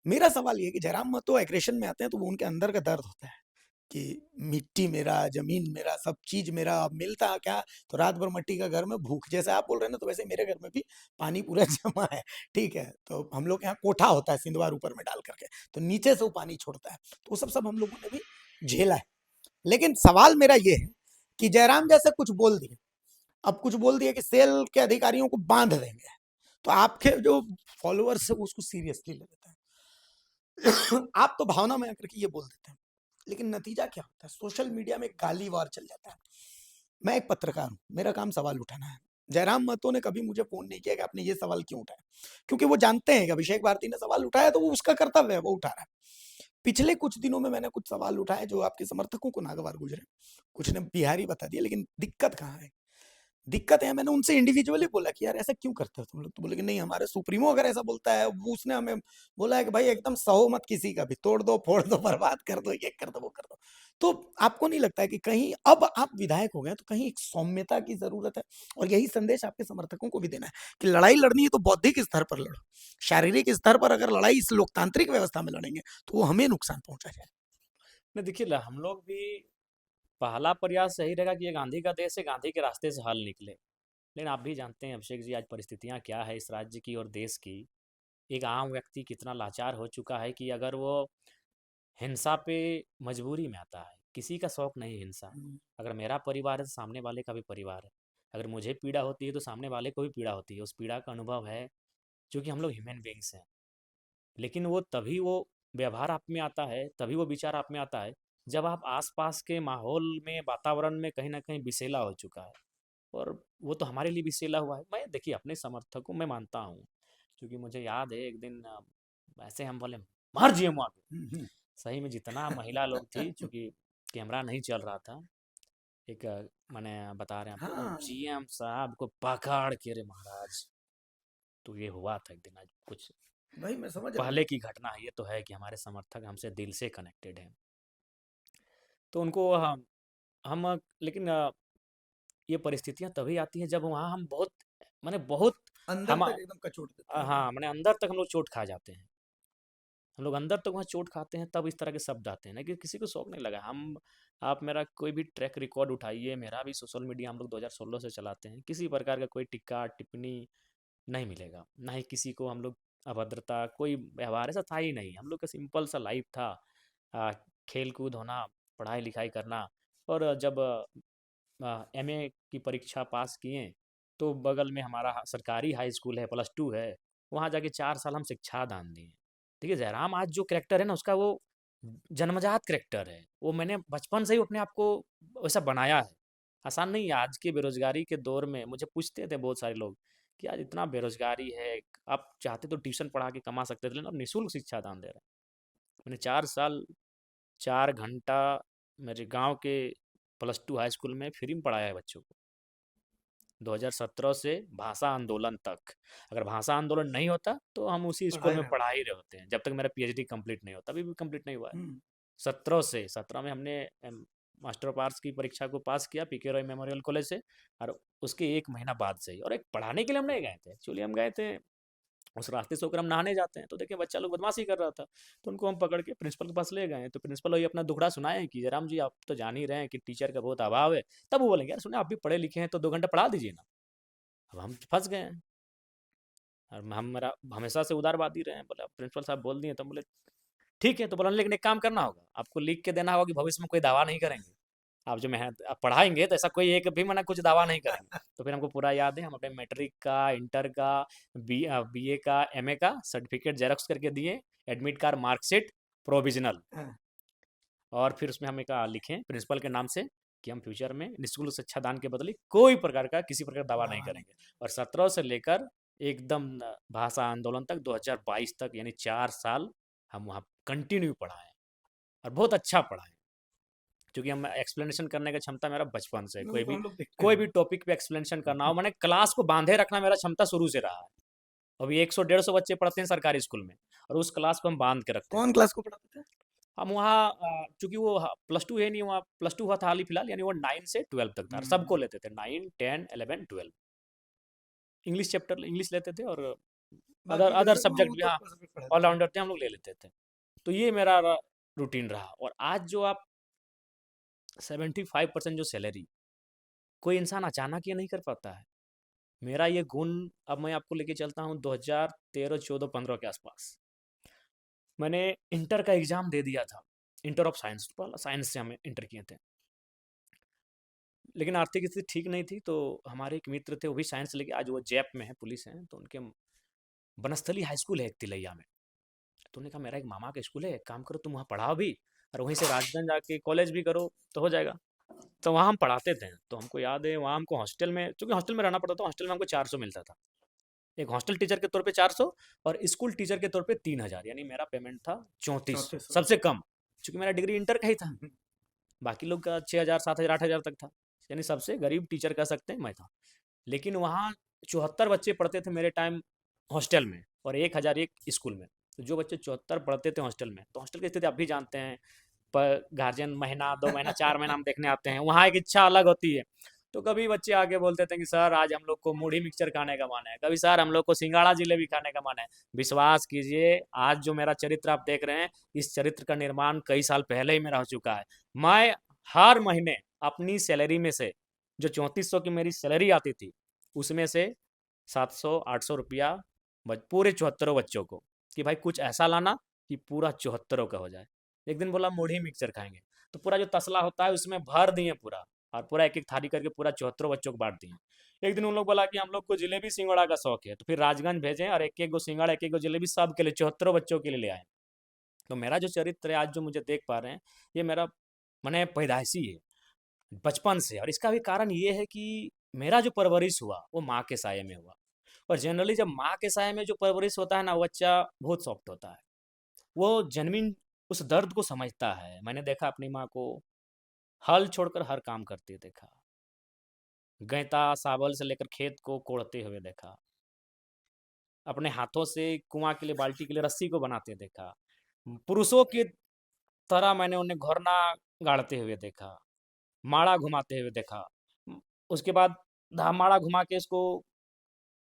मेरा सवाल ये है कि जयराम महतो एग्रेशन में आते हैं तो वो उनके अंदर का दर्द होता है कि मिट्टी मेरा, जमीन मेरा, सब चीज मेरा, अब मिलता क्या, तो रात भर मट्टी का घर में भूख, जैसे आप बोल रहे हैं ना, तो वैसे मेरे घर में भी पानी पूरा जमा है। ठीक है, तो हम लोग यहाँ कोठा होता है सिंधवार ऊपर में डाल करके, तो नीचे से वो पानी छोड़ता है, तो वो सब सब हम लोगों ने भी झेला है। लेकिन सवाल मेरा ये है कि जयराम जैसे कुछ बोल दिए, अब कुछ बोल दिया कि सेल के अधिकारियों को बांध देंगे, तो आपके जो फॉलोअर्स है वो उसको सीरियसली ले लेते हैं। आप तो भावना में आकर के ये बोल देते हैं, लेकिन नतीजा क्या होता है, सोशल मीडिया में गाली वार चल जाता है। मैं एक पत्रकार हूं, मेरा काम सवाल उठाना है। जयराम महतो ने कभी मुझे फोन नहीं किया कि आपने ये सवाल क्यों उठाया, क्योंकि वो जानते हैं कि अभिषेक भारती ने सवाल उठाया तो वो उसका कर्तव्य है, वो उठा रहा है। पिछले कुछ दिनों में मैंने कुछ सवाल उठाए जो आपके समर्थकों को नागवार गुजरे, कुछ ने बिहारी बता दिया, लेकिन दिक्कत कहाँ है, दिक्कत है, मैंने उनसे इंडिविजुअली बोला कि यार ऐसा क्यों करते हो तुम लोग, तो बोले कि नहीं, हमारे सुप्रीमो अगर ऐसा बोलता है, वो उसने हमें बोला है कि भाई एकदम सहो मत किसी का भी, तोड़ दो, फोड़ दो, बर्बाद कर दो, ये कर दो, वो कर दो। तो आपको नहीं लगता है कि कहीं अब आप विधायक हो गए तो कहीं एक सौम्यता की जरूरत है? और यही संदेश आपके समर्थकों को भी देना है कि लड़ाई लड़नी है तो बौद्धिक स्तर पर लड़ो, शारीरिक स्तर पर अगर लड़ाई इस लोकतांत्रिक व्यवस्था में लड़ेंगे तो वो हमें नुकसान पहुंचाएगा। नहीं देखिए हम लोग भी पहला प्रयास यही रहेगा कि ये गांधी का देश है, गांधी के रास्ते से हल निकले। लेकिन आप भी जानते हैं अभिषेक जी, आज परिस्थितियां क्या है इस राज्य की और देश की। एक आम व्यक्ति कितना लाचार हो चुका है कि अगर वो हिंसा पे मजबूरी में आता है। किसी का शौक नहीं है हिंसा। अगर मेरा परिवार है तो सामने वाले का भी परिवार है। अगर मुझे पीड़ा होती है तो सामने वाले को भी पीड़ा होती है। उस पीड़ा का अनुभव है, क्योंकि हम लोग ह्यूमन बींग्स हैं। लेकिन वो तभी वो व्यवहार आप में आता है, तभी वो विचार आप में आता है, जब आप आसपास के माहौल में, वातावरण में कहीं ना कहीं विषैला हो चुका है। और वो तो हमारे लिए विषैला हुआ है। मैं देखिए अपने समर्थकों में मानता हूँ, क्योंकि मुझे याद है एक दिन ऐसे हम बोले मार जिए मार। सही में जितना महिला लोग थी, चूंकि कैमरा नहीं चल रहा था, एक मैंने बता रहे हैं आपको, हाँ, जीएम साहब को पकड़ के रे महाराज। तो ये हुआ था एक दिन, आज कुछ भाई मैं समझ रहा हूँ। पहले की घटना है। ये तो है कि हमारे समर्थक हमसे दिल से कनेक्टेड हैं। तो उनको हम लेकिन ये परिस्थितियां तभी आती हैं जब वहाँ हम बहुत, माने बहुत, अंदर हम तक एकदम कचोट देते हैं। हाँ, माने अंदर तक हम लोग चोट खा जाते हैं। हम लोग अंदर तक वहाँ चोट खाते हैं, तब इस तरह के शब्द आते हैं ना, कि किसी को शौक नहीं लगा। हम आप मेरा कोई भी ट्रैक रिकॉर्ड उठाइए, मेरा भी सोशल मीडिया हम लोग 2016 से चलाते हैं, किसी प्रकार का कोई टिक्का टिप्पणी नहीं मिलेगा। ना ही किसी को हम लोग अभद्रता, कोई व्यवहार ऐसा था ही नहीं। हम लोग का सिंपल सा लाइफ था। आ, खेल कूद होना, पढ़ाई लिखाई करना। और जब एमए की परीक्षा पास किए, तो बगल में हमारा सरकारी हाई स्कूल है, +2 है। वहाँ जाके 4 साल हम शिक्षा दान दिए। देखिए जयराम आज जो करेक्टर है ना, उसका वो जन्मजात करेक्टर है। वो मैंने बचपन से ही अपने आप को वैसा बनाया है। आसान नहीं है। आज के बेरोजगारी के दौर में मुझे पूछते थे बहुत सारे लोग कि आज इतना बेरोजगारी है, आप चाहते तो ट्यूशन पढ़ा के कमा सकते थे, लेकिन अब निःशुल्क शिक्षा दान दे रहे हैं। मैंने 4 साल 4 घंटा मेरे गांव के +2 हाई स्कूल में फ्री में पढ़ाया है बच्चों को, 2017 से भाषा आंदोलन तक। अगर भाषा आंदोलन नहीं होता तो हम उसी स्कूल पढ़ाई में रहे पढ़ा ही रहे होते हैं, जब तक मेरा पीएचडी कंप्लीट नहीं होता। अभी भी कंप्लीट नहीं हुआ है। हम्म। 17 में हमने मास्टर ऑफ आर्ट्स की परीक्षा को पास किया पीके रॉय मेमोरियल कॉलेज से। और उसके 1 महीना बाद से ही, और एक पढ़ाने के लिए हम नहीं गए थे, एक्चुअली हम गए थे उस रास्ते से होकर हम नहाने जाते हैं, तो देखिए बच्चा लोग बदमाशी कर रहा था। तो उनको हम पकड़ के प्रिंसिपल के पास ले गए। तो प्रिंसिपल वही अपना दुखड़ा सुनाए कि जयराम जी आप तो जान ही रहे हैं कि टीचर का बहुत अभाव है। तब वो बोलेंगे यार सुने आप भी पढ़े लिखे हैं तो 2 घंटे पढ़ा दीजिए ना। अब हम फंस गए हैं। और हम मेरा हमेशा से उदारवादी रहे हैं। बोला प्रिंसिपल साहब बोल दिए, तो हम बोले ठीक है। तो बोला लेकिन एक काम करना होगा, आपको लिख के देना होगा कि भविष्य में कोई दावा नहीं करेंगे। आप जो मेहनत आप पढ़ाएंगे तो ऐसा कोई एक भी मना कुछ दावा नहीं करेंगे। तो फिर हमको पूरा याद है, हम अपने मैट्रिक का, इंटर का, बीए का, एमए का सर्टिफिकेट जेरॉक्स करके दिए, एडमिट कार्ड, मार्कशीट, प्रोविजनल। हाँ, और फिर उसमें हम एक लिखें प्रिंसिपल के नाम से कि हम फ्यूचर में निःशुल्क शिक्षा दान के बदले कोई प्रकार का, किसी प्रकार का दावा नहीं दावा नहीं। करेंगे। और 17 से लेकर एकदम भाषा आंदोलन तक 2022 तक, यानी 4 साल हम वहाँ कंटिन्यू पढ़ाएं। और बहुत अच्छा पढ़ाएं, क्योंकि हम एक्सप्लेनेशन करने की क्षमता मेरा बचपन से, वो तो हम लोग देखते कोई हैं। भी टॉपिक पे एक्सप्लेनेशन करना हो, मैंने क्लास को बांधे रखना मेरा क्षमता शुरू से रहा है। अभी 100-150 बच्चे पढ़ते हैं सरकारी स्कूल में, और उस क्लास को हम बांध के रखते थे। कौन क्लास को पढ़ाते थे? हम वहाँ चूंकि वो +2 है नहीं, वहाँ +2 हुआ था हाल ही फिलहाल, यानी वो 9 से 12 तक था, सबको हम्म। लेते थे 9, 10, 11, 12। इंग्लिश चैप्टर इंग्लिश लेते थे, और अदर बाकी अदर जैसे वो सब्जेक्ट भी, तो हाँ, सब्जेक्ट पढ़ाते थे। ऑलराउंडर थे हम लोग, ले लेते थे। तो ये मेरा रूटीन रहा। और आज जो आप 75% जो सैलरी, कोई इंसान अचानक ये नहीं कर पाता है। मेरा ये गुण अब मैं आपको लेके चलता हूँ 2013, 14, 15 के आसपास। मैंने इंटर का एग्जाम दे दिया था, इंटर ऑफ साइंस, पहला साइंस से हम इंटर किए थे। लेकिन आर्थिक स्थिति ठीक नहीं थी, तो हमारे एक मित्र थे, वो भी साइंस लेके, आज वो जैप में है, पुलिस हैं। तो उनके बनस्थली हाई स्कूल है एक तिलैया में। तो उन्होंने कहा मेरा एक मामा का स्कूल है, एक काम करो तुम वहाँ पढ़ाओ भी, और वहीं से राजगंज जाके कॉलेज भी करो तो हो जाएगा। तो वहाँ हम पढ़ाते थे। तो हमको याद है वहाँ हमको हॉस्टल में, चूंकि हॉस्टल में रहना पड़ता था, हॉस्टल में हमको 400 मिलता था, एक हॉस्टल टीचर के तौर पे 400, और स्कूल टीचर के तौर पे 3000, यानी मेरा पेमेंट था 3400, 3400। सबसे कम। क्योंकि मेरा डिग्री इंटर का ही था। बाकी लोग का 6000, 7000, 8000 तक था, यानी सबसे गरीब टीचर कह सकते हैं मैं था। लेकिन वहाँ 74 बच्चे पढ़ते थे मेरे टाइम हॉस्टल में, और 1001 स्कूल में। तो जो बच्चे 74 पढ़ते थे हॉस्टल में, तो हॉस्टल की स्थिति आप भी जानते हैं, गार्जियन महीना 2 महीना 4 महीना हम देखने आते हैं, वहाँ एक इच्छा अलग होती है। तो कभी बच्चे आके बोलते थे कि सर आज हम लोग को मुढ़ी मिक्सचर खाने का मन है, कभी सर हम लोग को सिंगाड़ा जिलेबी खाने का मन है। विश्वास कीजिए, आज जो मेरा चरित्र आप देख रहे हैं, इस चरित्र का निर्माण कई साल पहले ही मेरा हो चुका है। मैं हर महीने अपनी सैलरी में से, जो 3400 की मेरी सैलरी आती थी, उसमें से 700-800 रुपया पूरे 74 बच्चों को, कि भाई कुछ ऐसा लाना कि पूरा 74 का हो जाए। एक दिन बोला मुढ़ी मिक्सचर खाएंगे, तो पूरा जो तसला होता है उसमें भर दिए पूरा, और पूरा एक एक थाली करके पूरा 74 बच्चों को बांट दिए। एक दिन उन लोग बोला कि हम लोग को जलेबी सिंगड़ा का शौक है, तो फिर राजगंज भेजे और एक एक गो सिंगड़ा एक एक गो जलेबी सब के लिए 74 बच्चों के लिए ले आए। तो मेरा जो चरित्र है आज जो मुझे देख पा रहे हैं, ये मेरा मैंने पैदाइशी है, बचपन से। और इसका भी कारण ये है कि मेरा जो परवरिश हुआ वो माँ के साये में हुआ। और जनरली जब माँ के साये में जो परवरिश होता है ना, वो बच्चा बहुत सॉफ्ट होता है, वो जेन्युइन उस दर्द को समझता है। मैंने देखा अपनी माँ को हल छोड़कर हर काम करते देखा, गैता सावल से लेकर खेत को कोड़ते हुए देखा, अपने हाथों से कुआं के लिए बाल्टी के लिए रस्सी को बनाते देखा, पुरुषों की तरह मैंने उन्हें घोरना गाड़ते हुए देखा, माड़ा घुमाते हुए देखा, उसके बाद माड़ा घुमा के इसको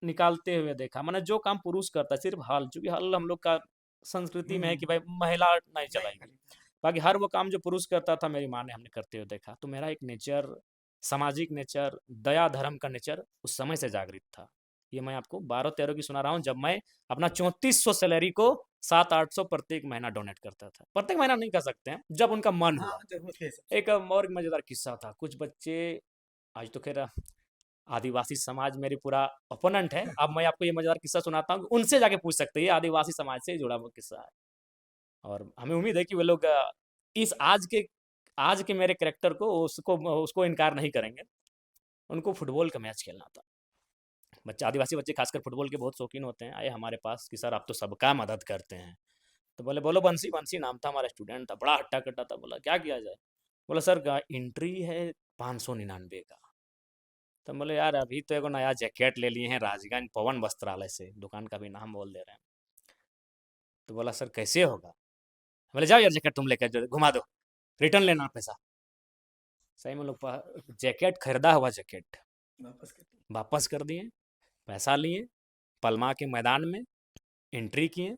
निकालते हुए देखा। मैंने जो काम पुरुष करता है, सिर्फ हल, चूंकि हल हम लोग का संस्कृति में है कि भाई महिला नहीं चलाएगी, बाकी हर वो काम जो पुरुष करता था मेरी माँ ने हमने करते हुए देखा। तो मेरा एक नेचर, सामाजिक नेचर, दया धर्म का नेचर उस समय से जागृत था। ये मैं आपको 12-13 की सुना रहा हूँ, जब मैं अपना 3400 सैलरी को 700-800 प्रत्येक महीना डोनेट करता था। प्रत्येक महीना नहीं कर सकते हैं, जब उनका मन हुआ। एक और मजेदार किस्सा था, कुछ बच्चे, आज तो खैर आदिवासी समाज मेरी पूरा ओपोनेंट है, अब मैं आपको ये मजेदार किस्सा सुनाता हूँ, उनसे जाके पूछ सकते हैं, ये आदिवासी समाज से जुड़ा हुआ किस्सा है। और हमें उम्मीद है कि वे लोग इस आज के मेरे कैरेक्टर को उसको उसको इनकार नहीं करेंगे। उनको फुटबॉल का मैच खेलना था। बच्चे, आदिवासी बच्चे खासकर फुटबॉल के बहुत शौकीन होते हैं, आए हमारे पास कि सर आप तो सबका मदद करते हैं। तो बोले बोलो बंसी, बंसी नाम था, हमारा स्टूडेंट था, बड़ा हट्टा कट्टा था। बोला क्या किया जाए? बोला सर एंट्री है 599 का। तो बोले यार अभी तो एगो नया जैकेट ले लिए हैं राजगंज पवन वस्त्रालय से, दुकान का भी नाम बोल दे रहे हैं। तो बोला सर कैसे होगा? बोले जाओ यार जैकेट तुम लेकर घुमा दो, रिटर्न लेना पैसा। सही में लोग जैकेट, खरीदा हुआ जैकेट वापस कर दिए, पैसा लिए, पलमा के मैदान में एंट्री किए,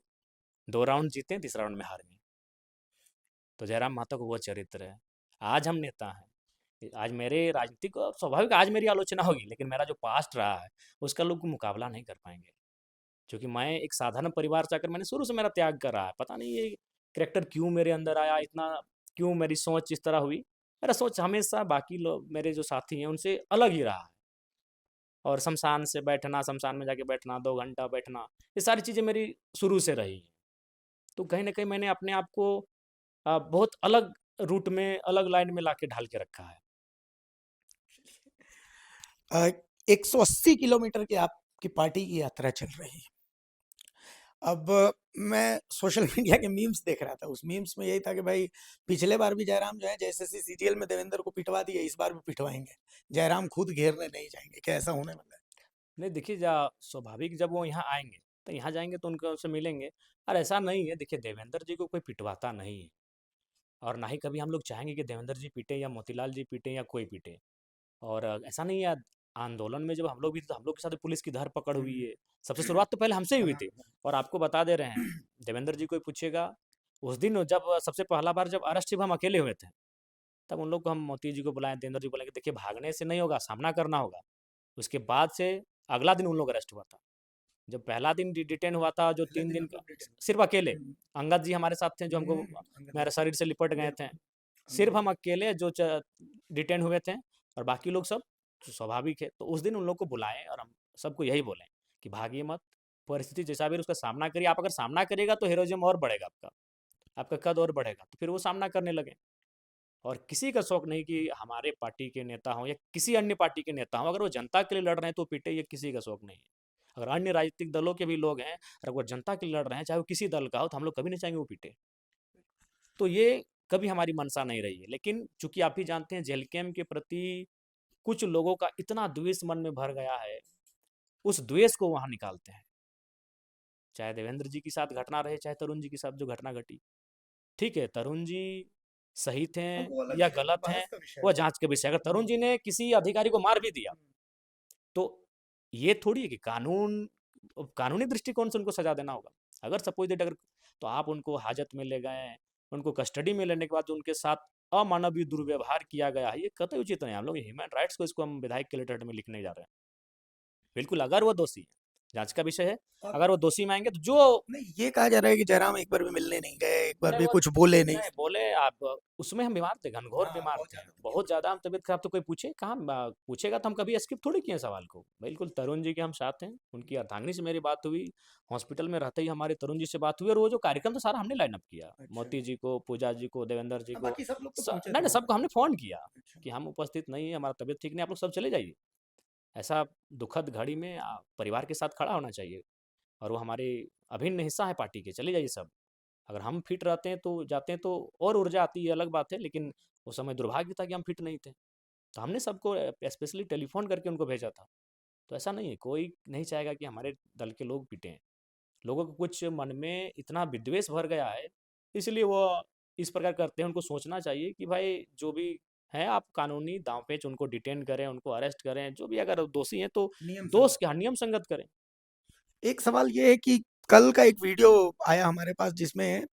2 राउंड जीते, तीसरा राउंड में हार गए। तो जयराम महतो को वो चरित्र है। आज हम नेता हैं, आज मेरे राजनीतिक, स्वाभाविक आज मेरी आलोचना होगी, लेकिन मेरा जो पास्ट रहा है उसका लोग मुकाबला नहीं कर पाएंगे, क्योंकि मैं एक साधारण परिवार से आकर मैंने शुरू से मेरा त्याग कर रहा है। पता नहीं ये कैरेक्टर क्यों मेरे अंदर आया, इतना क्यों मेरी सोच इस तरह हुई। मेरा सोच हमेशा बाकी लोग, मेरे जो साथी हैं, उनसे अलग ही रहा है। और शमशान से बैठना, शमशान में जाके बैठना, 2 घंटा बैठना, ये सारी चीज़ें मेरी शुरू से रही हैं। तो कहीं ना कहीं मैंने अपने आप को बहुत अलग रूट में, अलग लाइन में लाके ढाल के रखा है। 180 किलोमीटर की आपकी पार्टी की यात्रा चल रही है। अब मैं सोशल मीडिया के मीम्स देख रहा था, उस मीम्स में यही था कि भाई पिछले बार भी जयराम जो है जैसे सीरियल में देवेंद्र को पिटवा दिए, इस बार भी पिटवाएंगे, जयराम खुद घेरने नहीं जाएंगे। क्या ऐसा होने वाला है? नहीं देखिए, स्वाभाविक जब वो यहाँ आएंगे तो यहाँ जाएंगे तो उनको उनसे मिलेंगे। और ऐसा नहीं है, देखिए देवेंद्र जी को कोई पिटवाता नहीं है, और ना ही कभी हम लोग चाहेंगे कि देवेंद्र जी पीटे या मोतीलाल जी पीटे या कोई पीटे। और ऐसा नहीं है, आंदोलन में जब हम लोग भी थे तो हम लोग के साथ पुलिस की धरपकड़ हुई है। सबसे शुरुआत तो पहले हमसे ही हुई थी। और आपको बता दे रहे हैं, देवेंद्र जी को पूछेगा, उस दिन जब सबसे पहला बार जब अरेस्ट जब हम अकेले हुए थे, तब उन लोग को हम मोती जी को बुलाए, देवेंद्र जी बोलेंगे देखिए भागने से नहीं होगा, सामना करना होगा। उसके बाद से अगला दिन उन लोग अरेस्ट हुआ था। जब पहला दिन डिटेन हुआ था, जो 3 दिन का, सिर्फ अकेले अंगद जी हमारे साथ थे, जो हमको मेरे शरीर से लिपट गए थे। सिर्फ हम अकेले जो डिटेन हुए थे, और बाकी लोग सब स्वाभाविक है। तो उस दिन उन लोग को बुलाएं और हम सबको यही बोलें कि भागिए मत, परिस्थिति जैसा भी उसका सामना करिए। आप अगर सामना करिएगा तो हीरोइज्म और बढ़ेगा, आपका कद और बढ़ेगा, तो फिर वो सामना करने लगे। और किसी का शौक नहीं कि हमारे पार्टी के नेता हों या किसी अन्य पार्टी के नेता हों, अगर वो जनता के लिए लड़ रहे हैं तो पीटे, ये किसी का शौक नहीं है। अगर अन्य राजनीतिक दलों के भी लोग हैं, अगर वो जनता के लिए लड़ रहे हैं, चाहे वो किसी दल का हो, तो हम लोग कभी नहीं चाहेंगे वो पीटे। तो ये कभी हमारी मंशा नहीं रही है। लेकिन चूंकि आप ही जानते हैं, जेल कैम्प के प्रति कुछ लोगों का इतना द्वेष मन में भर गया है, उस द्वेष को वहां निकालते हैं। चाहे देवेंद्र जी के साथ घटना रहे, चाहे तरुण जी के साथ जो घटना घटी। ठीक है, तरुण जी सही थे अब वो अलग या है, वो गलत हैं, बहस का विषय वो है। जांच के विषय। अगर तरुण जी ने किसी अधिकारी को मार भी दिया, तो ये थोड़ी है कि कानूनी दृष्टिकोण से उनको सजा देना होगा। अगर सपोज दैट, अगर तो आप उनको हाजत में ले गए, उनको कस्टडी में लेने के बाद जो उनके साथ अमानवीय दुर्व्यवहार किया गया है, ये कतई उचित नहीं है। हम लोग ह्यूमन राइट्स को, इसको हम विधायक के लेटर में लिखने जा रहे हैं। बिल्कुल, अगर वो दोषी है, जांच का विषय है, और अगर वो दोषी में आएंगे तो जो नहीं, ये कहा जा रहा है कि जयराम एक बार भी मिलने नहीं गए, एक बार नहीं भी वो कुछ बोले नहीं। नहीं बोले आप, उसमें हम बीमार थे, घनघोर हाँ, बीमार बहुत थे, ज़्यादा तबीयत बहुत ज़्यादा हम तबीयत खराब। तो कोई पूछे कहाँ पूछेगा तो हम कभी स्किप थोड़ी किए सवाल को। बिल्कुल तरुण जी के हम साथ हैं, उनकी अर्धांगिनी से मेरी बात हुई, हॉस्पिटल में रहते ही हमारे तरुण जी से बात हुई, और वो जो कार्यक्रम था सारा हमने लाइन अप किया, अच्छा। मोती जी को, पूजा जी को, देवेंद्र जी को, बाकी सब लोग तो पहुँचे नहीं थे नहीं, वहाँ सबको पे। हमने फ़ोन किया अच्छा। कि हम उपस्थित नहीं है, हमारा तबीयत ठीक नहीं, आप लोग सब चले जाइए। ऐसा दुखद घड़ी में परिवार के साथ खड़ा होना चाहिए, और वो हमारे अभिन्न हिस्सा है पार्टी के, चले जाइए सब। अगर हम फिट रहते हैं तो जाते हैं तो और ऊर्जा आती है, अलग बात है, लेकिन उस समय दुर्भाग्य था कि हम फिट नहीं थे। तो हमने सबको स्पेशली टेलीफोन करके उनको भेजा था। तो ऐसा नहीं है, कोई नहीं चाहेगा कि हमारे दल के लोग पिटें। लोगों को कुछ मन में इतना विद्वेष भर गया है, इसलिए वो इस प्रकार करते हैं। उनको सोचना चाहिए कि भाई जो भी है, आप कानूनी दांव-पेच उनको डिटेन करें, उनको अरेस्ट करें, जो भी अगर दोषी हैं तो नियम दोष संगत। क्या, नियम संगत करें। एक सवाल ये है कि कल का एक वीडियो आया हमारे पास जिसमें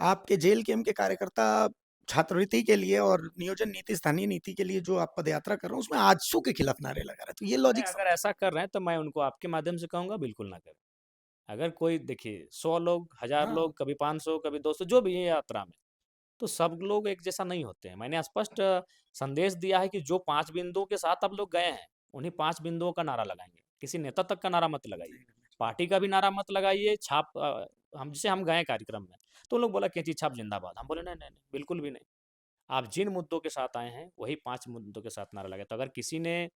आपके जेल कैंप के कार्यकर्ता छात्रवृत्ति के लिए और नियोजन नीति, स्थानीय नीति के लिए जो आप पदयात्रा कर रहे हो, उसमें आजसू के खिलाफ नारे लगा रहे हैं। तो ये नहीं, लॉजिक अगर समझ। ऐसा कर रहे हैं तो मैं उनको आपके माध्यम से कहूँगा बिल्कुल ना करें। अगर कोई देखिए 100 लोग, 1000 हाँ, लोग, कभी 500, कभी 200, जो भी है यात्रा में, तो सब लोग एक जैसा नहीं होते हैं। मैंने स्पष्ट संदेश दिया है कि जो 5 बिंदुओं के साथ आप लोग गए हैं, उन्हीं 5 बिंदुओं का नारा लगाएंगे। किसी नेता तक का नारा मत लगाइए, सही बात पार्टी का भी नारा मत लगाइए। हम जैसे हम गए कार्यक्रम में, तो उन लोग बोला कैंची छाप जिंदाबाद, हम बोले नहीं नहीं नहीं, बिल्कुल भी नहीं। आप जिन मुद्दों के साथ आए हैं, वही 5 मुद्दों के साथ नारा लगाए। तो अगर किसी ने,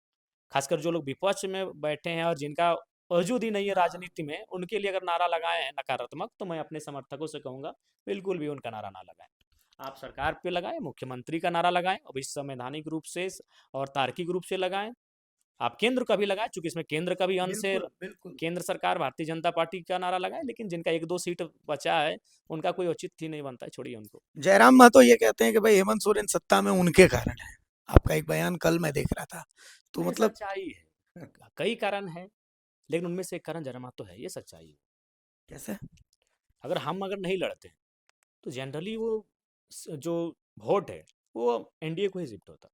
खासकर जो लोग विपक्ष में बैठे हैं और जिनका वजूद ही नहीं है है। हाँ, राजनीति में, उनके लिए अगर नारा लगाए हैं नकारात्मक, तो मैं अपने समर्थकों से कहूंगा बिल्कुल भी उनका नारा ना लगाएं। आप सरकार पे लगाएं, मुख्यमंत्री का नारा लगाएं, और भी संवैधानिक रूप से और तार्किक रूप से लगाएं। आप केंद्र का भी लगाएं, चूंकि इसमें केंद्र का भी अंश है, बिल्कुल, बिल्कुल। केंद्र सरकार भारतीय जनता पार्टी का नारा लगाएं। लेकिन जिनका एक दो सीट बचा है, उनका कोई औचित्य ही नहीं बनता है, छोड़िए उनको। जयराम महतो ये कहते हैं कि भाई हेमंत सोरेन सत्ता में उनके कारण है। आपका एक बयान कल मैं देख रहा था। तो नहीं, मतलब सच्चाई है, कई कारण है, लेकिन उनमें से एक कारण जरमा तो है, ये सच्चाई है। कैसे? अगर नहीं लड़ते, तो जनरली वो जो वोट है, वो एनडीए को ही शिफ्ट होता।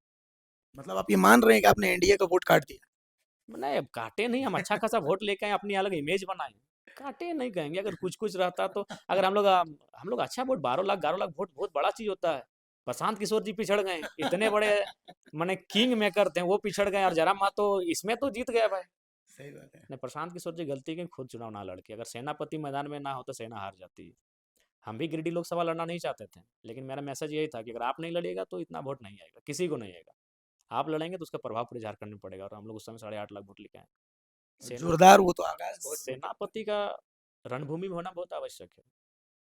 मतलब आप ये मान रहे हैं कि आपने एनडीए का वोट काट दिया? नहीं, अब काटे नहीं, हम अच्छा खासा वोट लेके आए, अपनी अलग इमेज बनाए। काटे नहीं कहेंगे, अगर कुछ कुछ रहता तो। अगर हम लोग अच्छा वोट, 12 लाख 11 लाख वोट बहुत बड़ा चीज होता है। प्रशांत किशोर जी पिछड़ गए, इतने बड़े माने किंग मेकर थे, वो पिछड़ गए, और जरा तो इसमें तो जीत गया भाई। सही बात है। ने प्रशांत किशोर जी गलती की, खुद चुनाव ना लड़के। अगर सेनापति मैदान में ना हो तो सेना हार जाती है। हम भी गिरिडीह लोकसभा लड़ना नहीं चाहते थे, लेकिन मेरा मैसेज यही था कि अगर आप नहीं लड़िएगा तो इतना वोट नहीं आएगा, किसी को नहीं आएगा। आप लड़ेंगे तो उसका प्रभाव पूरे झारखंड में पड़ेगा, और हम लोग उस समय 8.5 लाख वोट लेके आए। सेना जोरदार वो तो आगाज बहुत जोरदार। सेनापति का रणभूमि में होना बहुत आवश्यक है।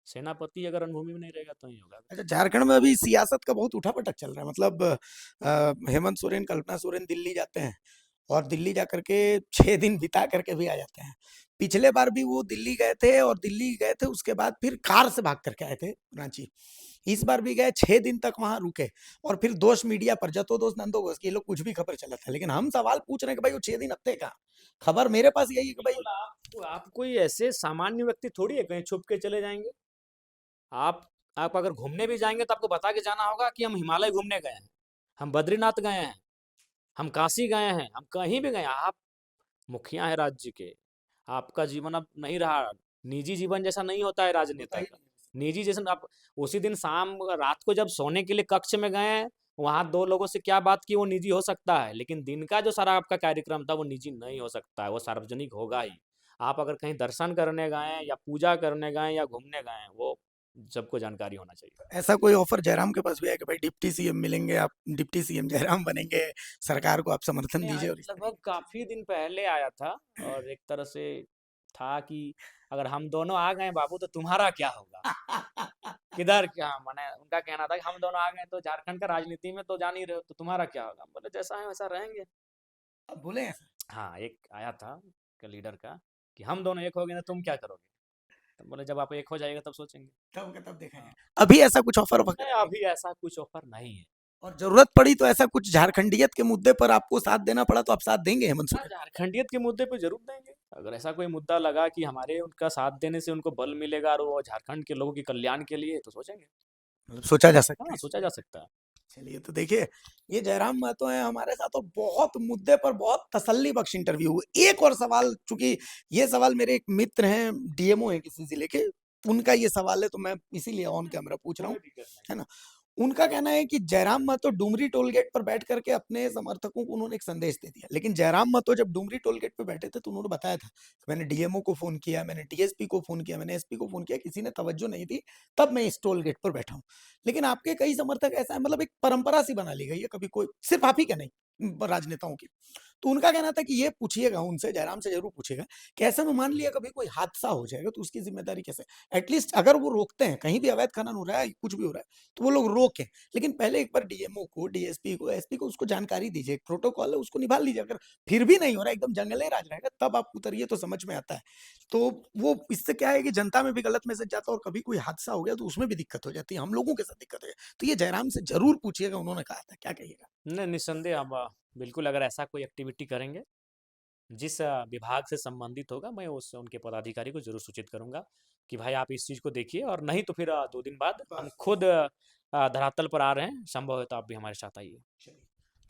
सेनापति अगर रणभूमि में नहीं रहेगा तो नहीं होगा। अच्छा, झारखंड में अभी सियासत का बहुत उठापटक चल रहा है। मतलब हेमंत सोरेन, कल्पना सोरेन दिल्ली जाते हैं और दिल्ली जाकर के 6 दिन बिता करके भी आ जाते हैं। पिछले बार भी वो दिल्ली गए थे और दिल्ली गए थे उसके बाद फिर कार से भाग करके आए थे रांची। इस बार भी गए, 6 दिन तक वहां रुके और फिर दोष मीडिया पर, जतो दोष नंदो घोष, ये लोग कुछ भी खबर चला था। लेकिन हम सवाल पूछ रहे हैं कि भाई वो 6 दिन अब थे कहाँ? खबर मेरे पास यही है कि भाई। बिल्कुल, आप कोई ऐसे सामान्य व्यक्ति थोड़ी है कहीं छुप के चले जाएंगे। आप आप अगर घूमने भी जाएंगे तो आपको बता के जाना होगा कि हम हिमालय घूमने गए हैं, हम बद्रीनाथ गए हैं, हम काशी गए हैं, हम कहीं भी गए हैं। आप मुखिया है राज्य के, आपका जीवन अब नहीं रहा, निजी जीवन जैसा नहीं होता है होता राजनेता ही का। नहीं। निजी जैसे आप उसी दिन शाम रात को जब सोने के लिए कक्ष में गए, वहां दो लोगों से क्या बात की, वो निजी हो सकता है, लेकिन दिन का जो सारा आपका कार्यक्रम था वो निजी नहीं हो सकता है, वो सार्वजनिक होगा ही। आप अगर कहीं दर्शन करने गए या पूजा करने गए या घूमने गए, वो सबको जानकारी होना चाहिए। ऐसा कोई ऑफर जयराम के पास भी है कि भाई डिप्टी सीएम मिलेंगे, आप डिप्टी सीएम जयराम बनेंगे, सरकार को आप समर्थन नहीं, दीजिए आज और इस लगभग तरीके काफी दिन पहले आया था, और एक तरह से था कि अगर हम दोनों आ गए बाबू तो तुम्हारा क्या होगा। से। किधर क्या, मैंने उनका कहना था कि हम दोनों आ गए तो झारखंड का राजनीति में तो जान ही रहे हो, तो तुम्हारा क्या होगा। हम बोले जैसा है वैसा रहेंगे। अब बोले ऐसा। हाँ, एक आया था लीडर का कि हम दोनों एक हो गए तो तुम क्या करोगे। तो बोले जब आप एक हो जाएगा तब सोचेंगे। तब का तब देखा हाँ। जाए। अभी ऐसा कुछ ऑफर नहीं, वगैरह नहीं? अभी ऐसा कुछ ऑफर नहीं है। और जरूरत पड़ी तो ऐसा कुछ झारखंडियत के मुद्दे पर आपको साथ देना पड़ा तो आप साथ देंगे हेमंत हाँ, सोरेन? झारखंडियत के मुद्दे पे जरूर देंगे। अगर ऐसा कोई मुद्दा लगा कि हमारे उनका साथ देने से उनको बल मिलेगा और वो झारखंड के लोगों के कल्याण के लिए, तो सोचेंगे। मतलब सोचा जा सकता हाँ, है। सोचा जा सकता है। चलिए तो देखिए, ये जयराम महतो हैं हमारे साथ और बहुत मुद्दे पर बहुत तसल्ली बख्श इंटरव्यू हुए। एक और सवाल, चूंकि ये सवाल मेरे एक मित्र हैं, डीएमओ हैं किसी जिले के, उनका ये सवाल है तो मैं इसीलिए ऑन कैमरा पूछ रहा हूँ, कोई दिक्कत नहीं। है ना? उनका कहना है कि जयराम महतो डुमरी टोल गेट पर बैठ करके अपने समर्थकों को उन्होंने एक संदेश दे दिया, लेकिन जयराम महतो जब डुमरी टोल गेट पे बैठे थे तो उन्होंने बताया था कि मैंने डीएमओ को फोन किया, मैंने डीएसपी को फोन किया, मैंने एसपी को फोन किया, किसी ने तवज्जो नहीं दी, तब मैं इस टोल गेट पर बैठा हूँ। लेकिन आपके कई समर्थक ऐसा है, मतलब एक परंपरा सी बना ली गई है, कभी कोई सिर्फ आप ही का नहीं, राजनेताओं की। तो उनका कहना था कि ये पूछिएगा उनसे, जयराम से जरूर पूछिएगा कि ऐसे में मान लिया कभी कोई हादसा हो जाएगा तो उसकी जिम्मेदारी कैसे? एटलीस्ट अगर वो रोकते हैं, कहीं भी अवैध खनन हो रहा है, कुछ भी हो रहा है, तो वो लोग रोकें, लेकिन पहले एक बार डीएमओ को, डीएसपी को, एसपी को उसको जानकारी दीजिए, एक प्रोटोकॉल है उसको निभा लीजिए। अगर फिर भी नहीं हो रहा, एकदम जंगले राज रहेगा, तब आप उतरिए तो समझ में आता है। तो वो इससे क्या है कि जनता में भी गलत मैसेज जाता है और कभी कोई हादसा हो गया तो उसमें भी दिक्कत हो जाती है, हम लोगों के साथ दिक्कत है। तो ये जयराम से जरूर पूछिएगा, उन्होंने कहा था, क्या कहिएगा? नहीं, निस्संदेह हम बिल्कुल अगर ऐसा कोई एक्टिविटी करेंगे, जिस विभाग से संबंधित होगा, मैं उस उनके पदाधिकारी को ज़रूर सूचित करूँगा कि भाई आप इस चीज़ को देखिए और नहीं तो फिर 2 दिन बाद हम बस। खुद धरातल पर आ रहे हैं, संभव है तो आप भी हमारे साथ आइए। चलिए।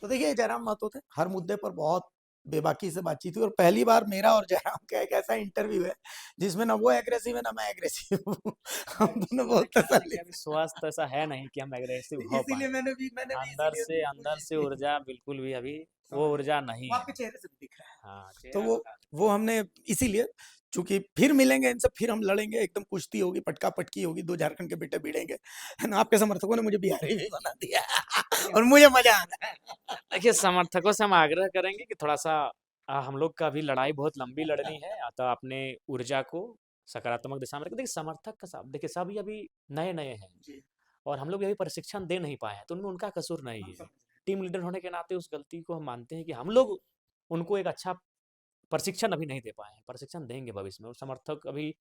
तो देखिए, जयराम महतो थे, हर मुद्दे पर बहुत बेबाकी से बातचीत हुई और पहली बार मेरा और जयराम का एक ऐसा इंटरव्यू है जिसमें ना वो एग्रेसिव है ना मैं एग्रेसिव हूँ। हम दोनों बहुत क्या है तसल्ली कि अभी से, स्वास्थ्य ऐसा है नहीं कि हम एग्रेसिव हो पाएँ। इसीलिए मैंने भी इसीलिए अंदर से बिल्कुल ऊर्जा बिल्कुल भी अभी वो समझ गया। ऊर्जा नहीं वो है। आपके चेहरे से भी दिख रहा है। हाँ, तो चेहरा बता वो हमने इसीलिए, चूँकि फिर मिलेंगे इनसे, फिर हम लड़ेंगे, एकदम कुश्ती होगी, पटका-पटकी होगी, 2 झारखंड के बेटे भिड़ेंगे, है ना? आपके समर्थकों ने मुझे बिहारी भी बना दिया नहीं और हम मुझे मज़ा आ रहा है। देखिए समर्थकों से हम आग्रह करेंगे कि थोड़ा-सा हम लोग का अभी लड़ाई बहुत लंबी लड़नी है, अतः अपने ऊर्जा को सकारात्मक दिशा में रखें। देखिए समर्थक का सब देखिए सभी अभी नए-नए हैं जी, और हम लोग अभी प्रशिक्षण दे नहीं पाए हैं, तो उनमें उनका कसूर नहीं हम है। समझ टीम लीडर होने के नाते उस गलती को हम मानते हैं कि हम लोग उनको एक अच्छा प्रशिक्षण अभी नहीं दे पाए हैं, प्रशिक्षण देंगे भविष्य में और समर्थक अभी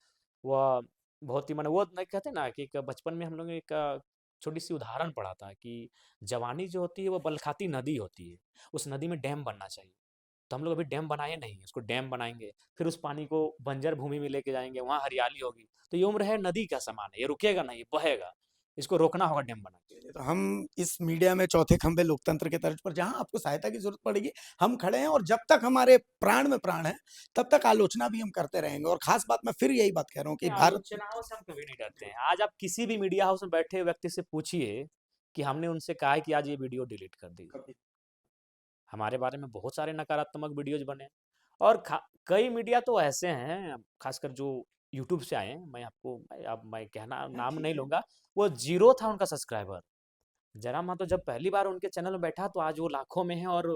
वह बहुत ही माने वो नहीं कहते ना कि एक बचपन में हम लोग ने एक छोटी-सी उदाहरण पढ़ा था कि जवानी जो होती है वो बलखाती नदी होती है, उस नदी में डैम बनना चाहिए। तो हम लोग अभी डैम बनाए नहीं, उसको डैम बनाएँगे, फिर उस पानी को बंजर भूमि में लेके जाएँगे, वहाँ हरियाली होगी। तो ये उम्र है नदी का समान है, ये रुकेगा नहीं, ये बहेगा। इसको रोकना होगा डैम बना के। चलिए, तो हम इस मीडिया में चौथे खंभे लोकतंत्र के तर्ज पर जहाँ आपको सहायता की ज़रूरत पड़ेगी, हम खड़े हैं और जब तक हमारे प्राण में प्राण है, तब तक आलोचना भी हम करते रहेंगे और ख़ास बात मैं फिर यही बात कह रहा हूँ कि नहीं, भारत आलोचनाओं से हम कभी नहीं डरते हैं। आज आप किसी भी मीडिया हाउस में बैठे व्यक्ति से पूछिए कि हमने उनसे कहा है कि आज ये वीडियो डिलीट कर दीजिए। कभी हमारे बारे में बहुत सारे नकारात्मक वीडियोज़ बने और कई मीडिया तो ऐसे हैं, खासकर जो यूट्यूब से आए हैं, मैं कहना हाँ, नाम ठीक नहीं है। लूँगा, वो ज़ीरो था उनका सब्सक्राइबर। जयराम मातो जब पहली बार उनके चैनल में बैठा तो आज वो लाखों में है और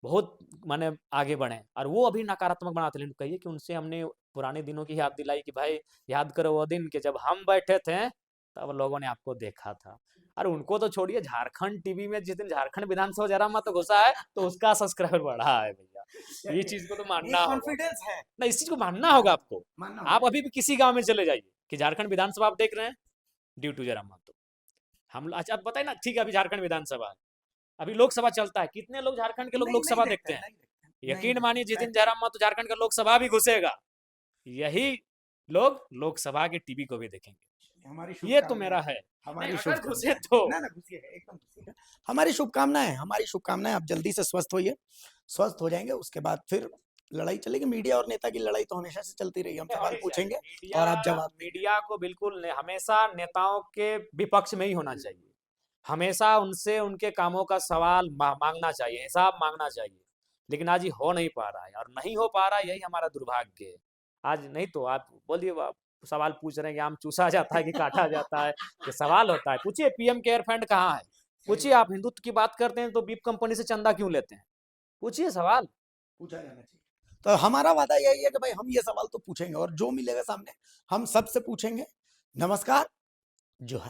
बहुत माने आगे बढ़े और वो अभी नकारात्मक बनाते लेकिन कहिए कि उनसे हमने पुराने दिनों की याद दिलाई कि भाई याद करो वो दिन कि जब हम बैठे थे तब लोगों ने आपको देखा था। अरे उनको तो छोड़िए झारखंड टीवी में जिस दिन झारखंड विधानसभा जयराम मातो घुसा है तो उसका सब्सक्राइबर बढ़ा है भैया। ये चलिए, चीज़ को तो एक मानना होगा। कॉन्फिडेंस है, नहीं इस चीज़ को मानना होगा आपको। मानना आप होगा। अभी भी किसी गाँव में चले जाइए कि झारखंड विधानसभा आप देख रहे हैं ड्यू टू जयराम मातो। हम अच्छा आप बताइए ना ठीक है अभी झारखंड विधानसभा है। अभी लोकसभा चलता है, कितने लोग झारखंड के लोग नहीं, नहीं लोकसभा देखते देखते हैं, हैं? नहीं देखते हैं, नहीं यकीन देखते मानिए हैं। जिस दिन जयराम मातो झारखंड का लोकसभा भी घुसेगा, यही लोग लोकसभा के टीवी को भी देखेंगे। हमारी ये तो शुभकामनाएँ मेरा हैं, है। नहीं हमारी अगर घुसे शुभकामनाएँ हैं। तो ना, ना घुसिएगा, एकदम घुसिएगा। हमारी शुभकामनाएँ, आप जल्दी से स्वस्थ होइए, स्वस्थ हो जाएँगे, उसके बाद फिर लड़ाई चलेगी। मीडिया और नेता की लड़ाई तो हमेशा से चलती रही है, हम ये सवाल होनी चाहिए। पूछेंगे मीडिया और आप जवाब देंगे। मीडिया को बिल्कुल हमेशा नेताओं के विपक्ष में ही होना चाहिए। हमेशा उनसे उनके कामों का सवाल मांगना चाहिए, हिसाब मांगना चाहिए। लेकिन आज ये हो नहीं पा रहा है और नहीं हो पा रहा है, यही हमारा दुर्भाग्य है। आज नहीं तो आप बोलिए आप सवाल पूछ रहे हैं कि आम चूसा जाता है कि काटा जाता है, ये सवाल होता है। पूछिए पीएम केयर फंड कहाँ है? सही पूछिए बात, आप हिंदुत्व की बात करते हैं तो बीप कंपनी से चंदा क्यों लेते हैं? पूछिए सवाल। पूछा जाना चाहिए। तो हमारा वादा यही है कि भाई हम ये सवाल तो पूछेंगे और जो मिलेगा सामने, हम सबसे पूछेंगे। नमस्कार, जोहार।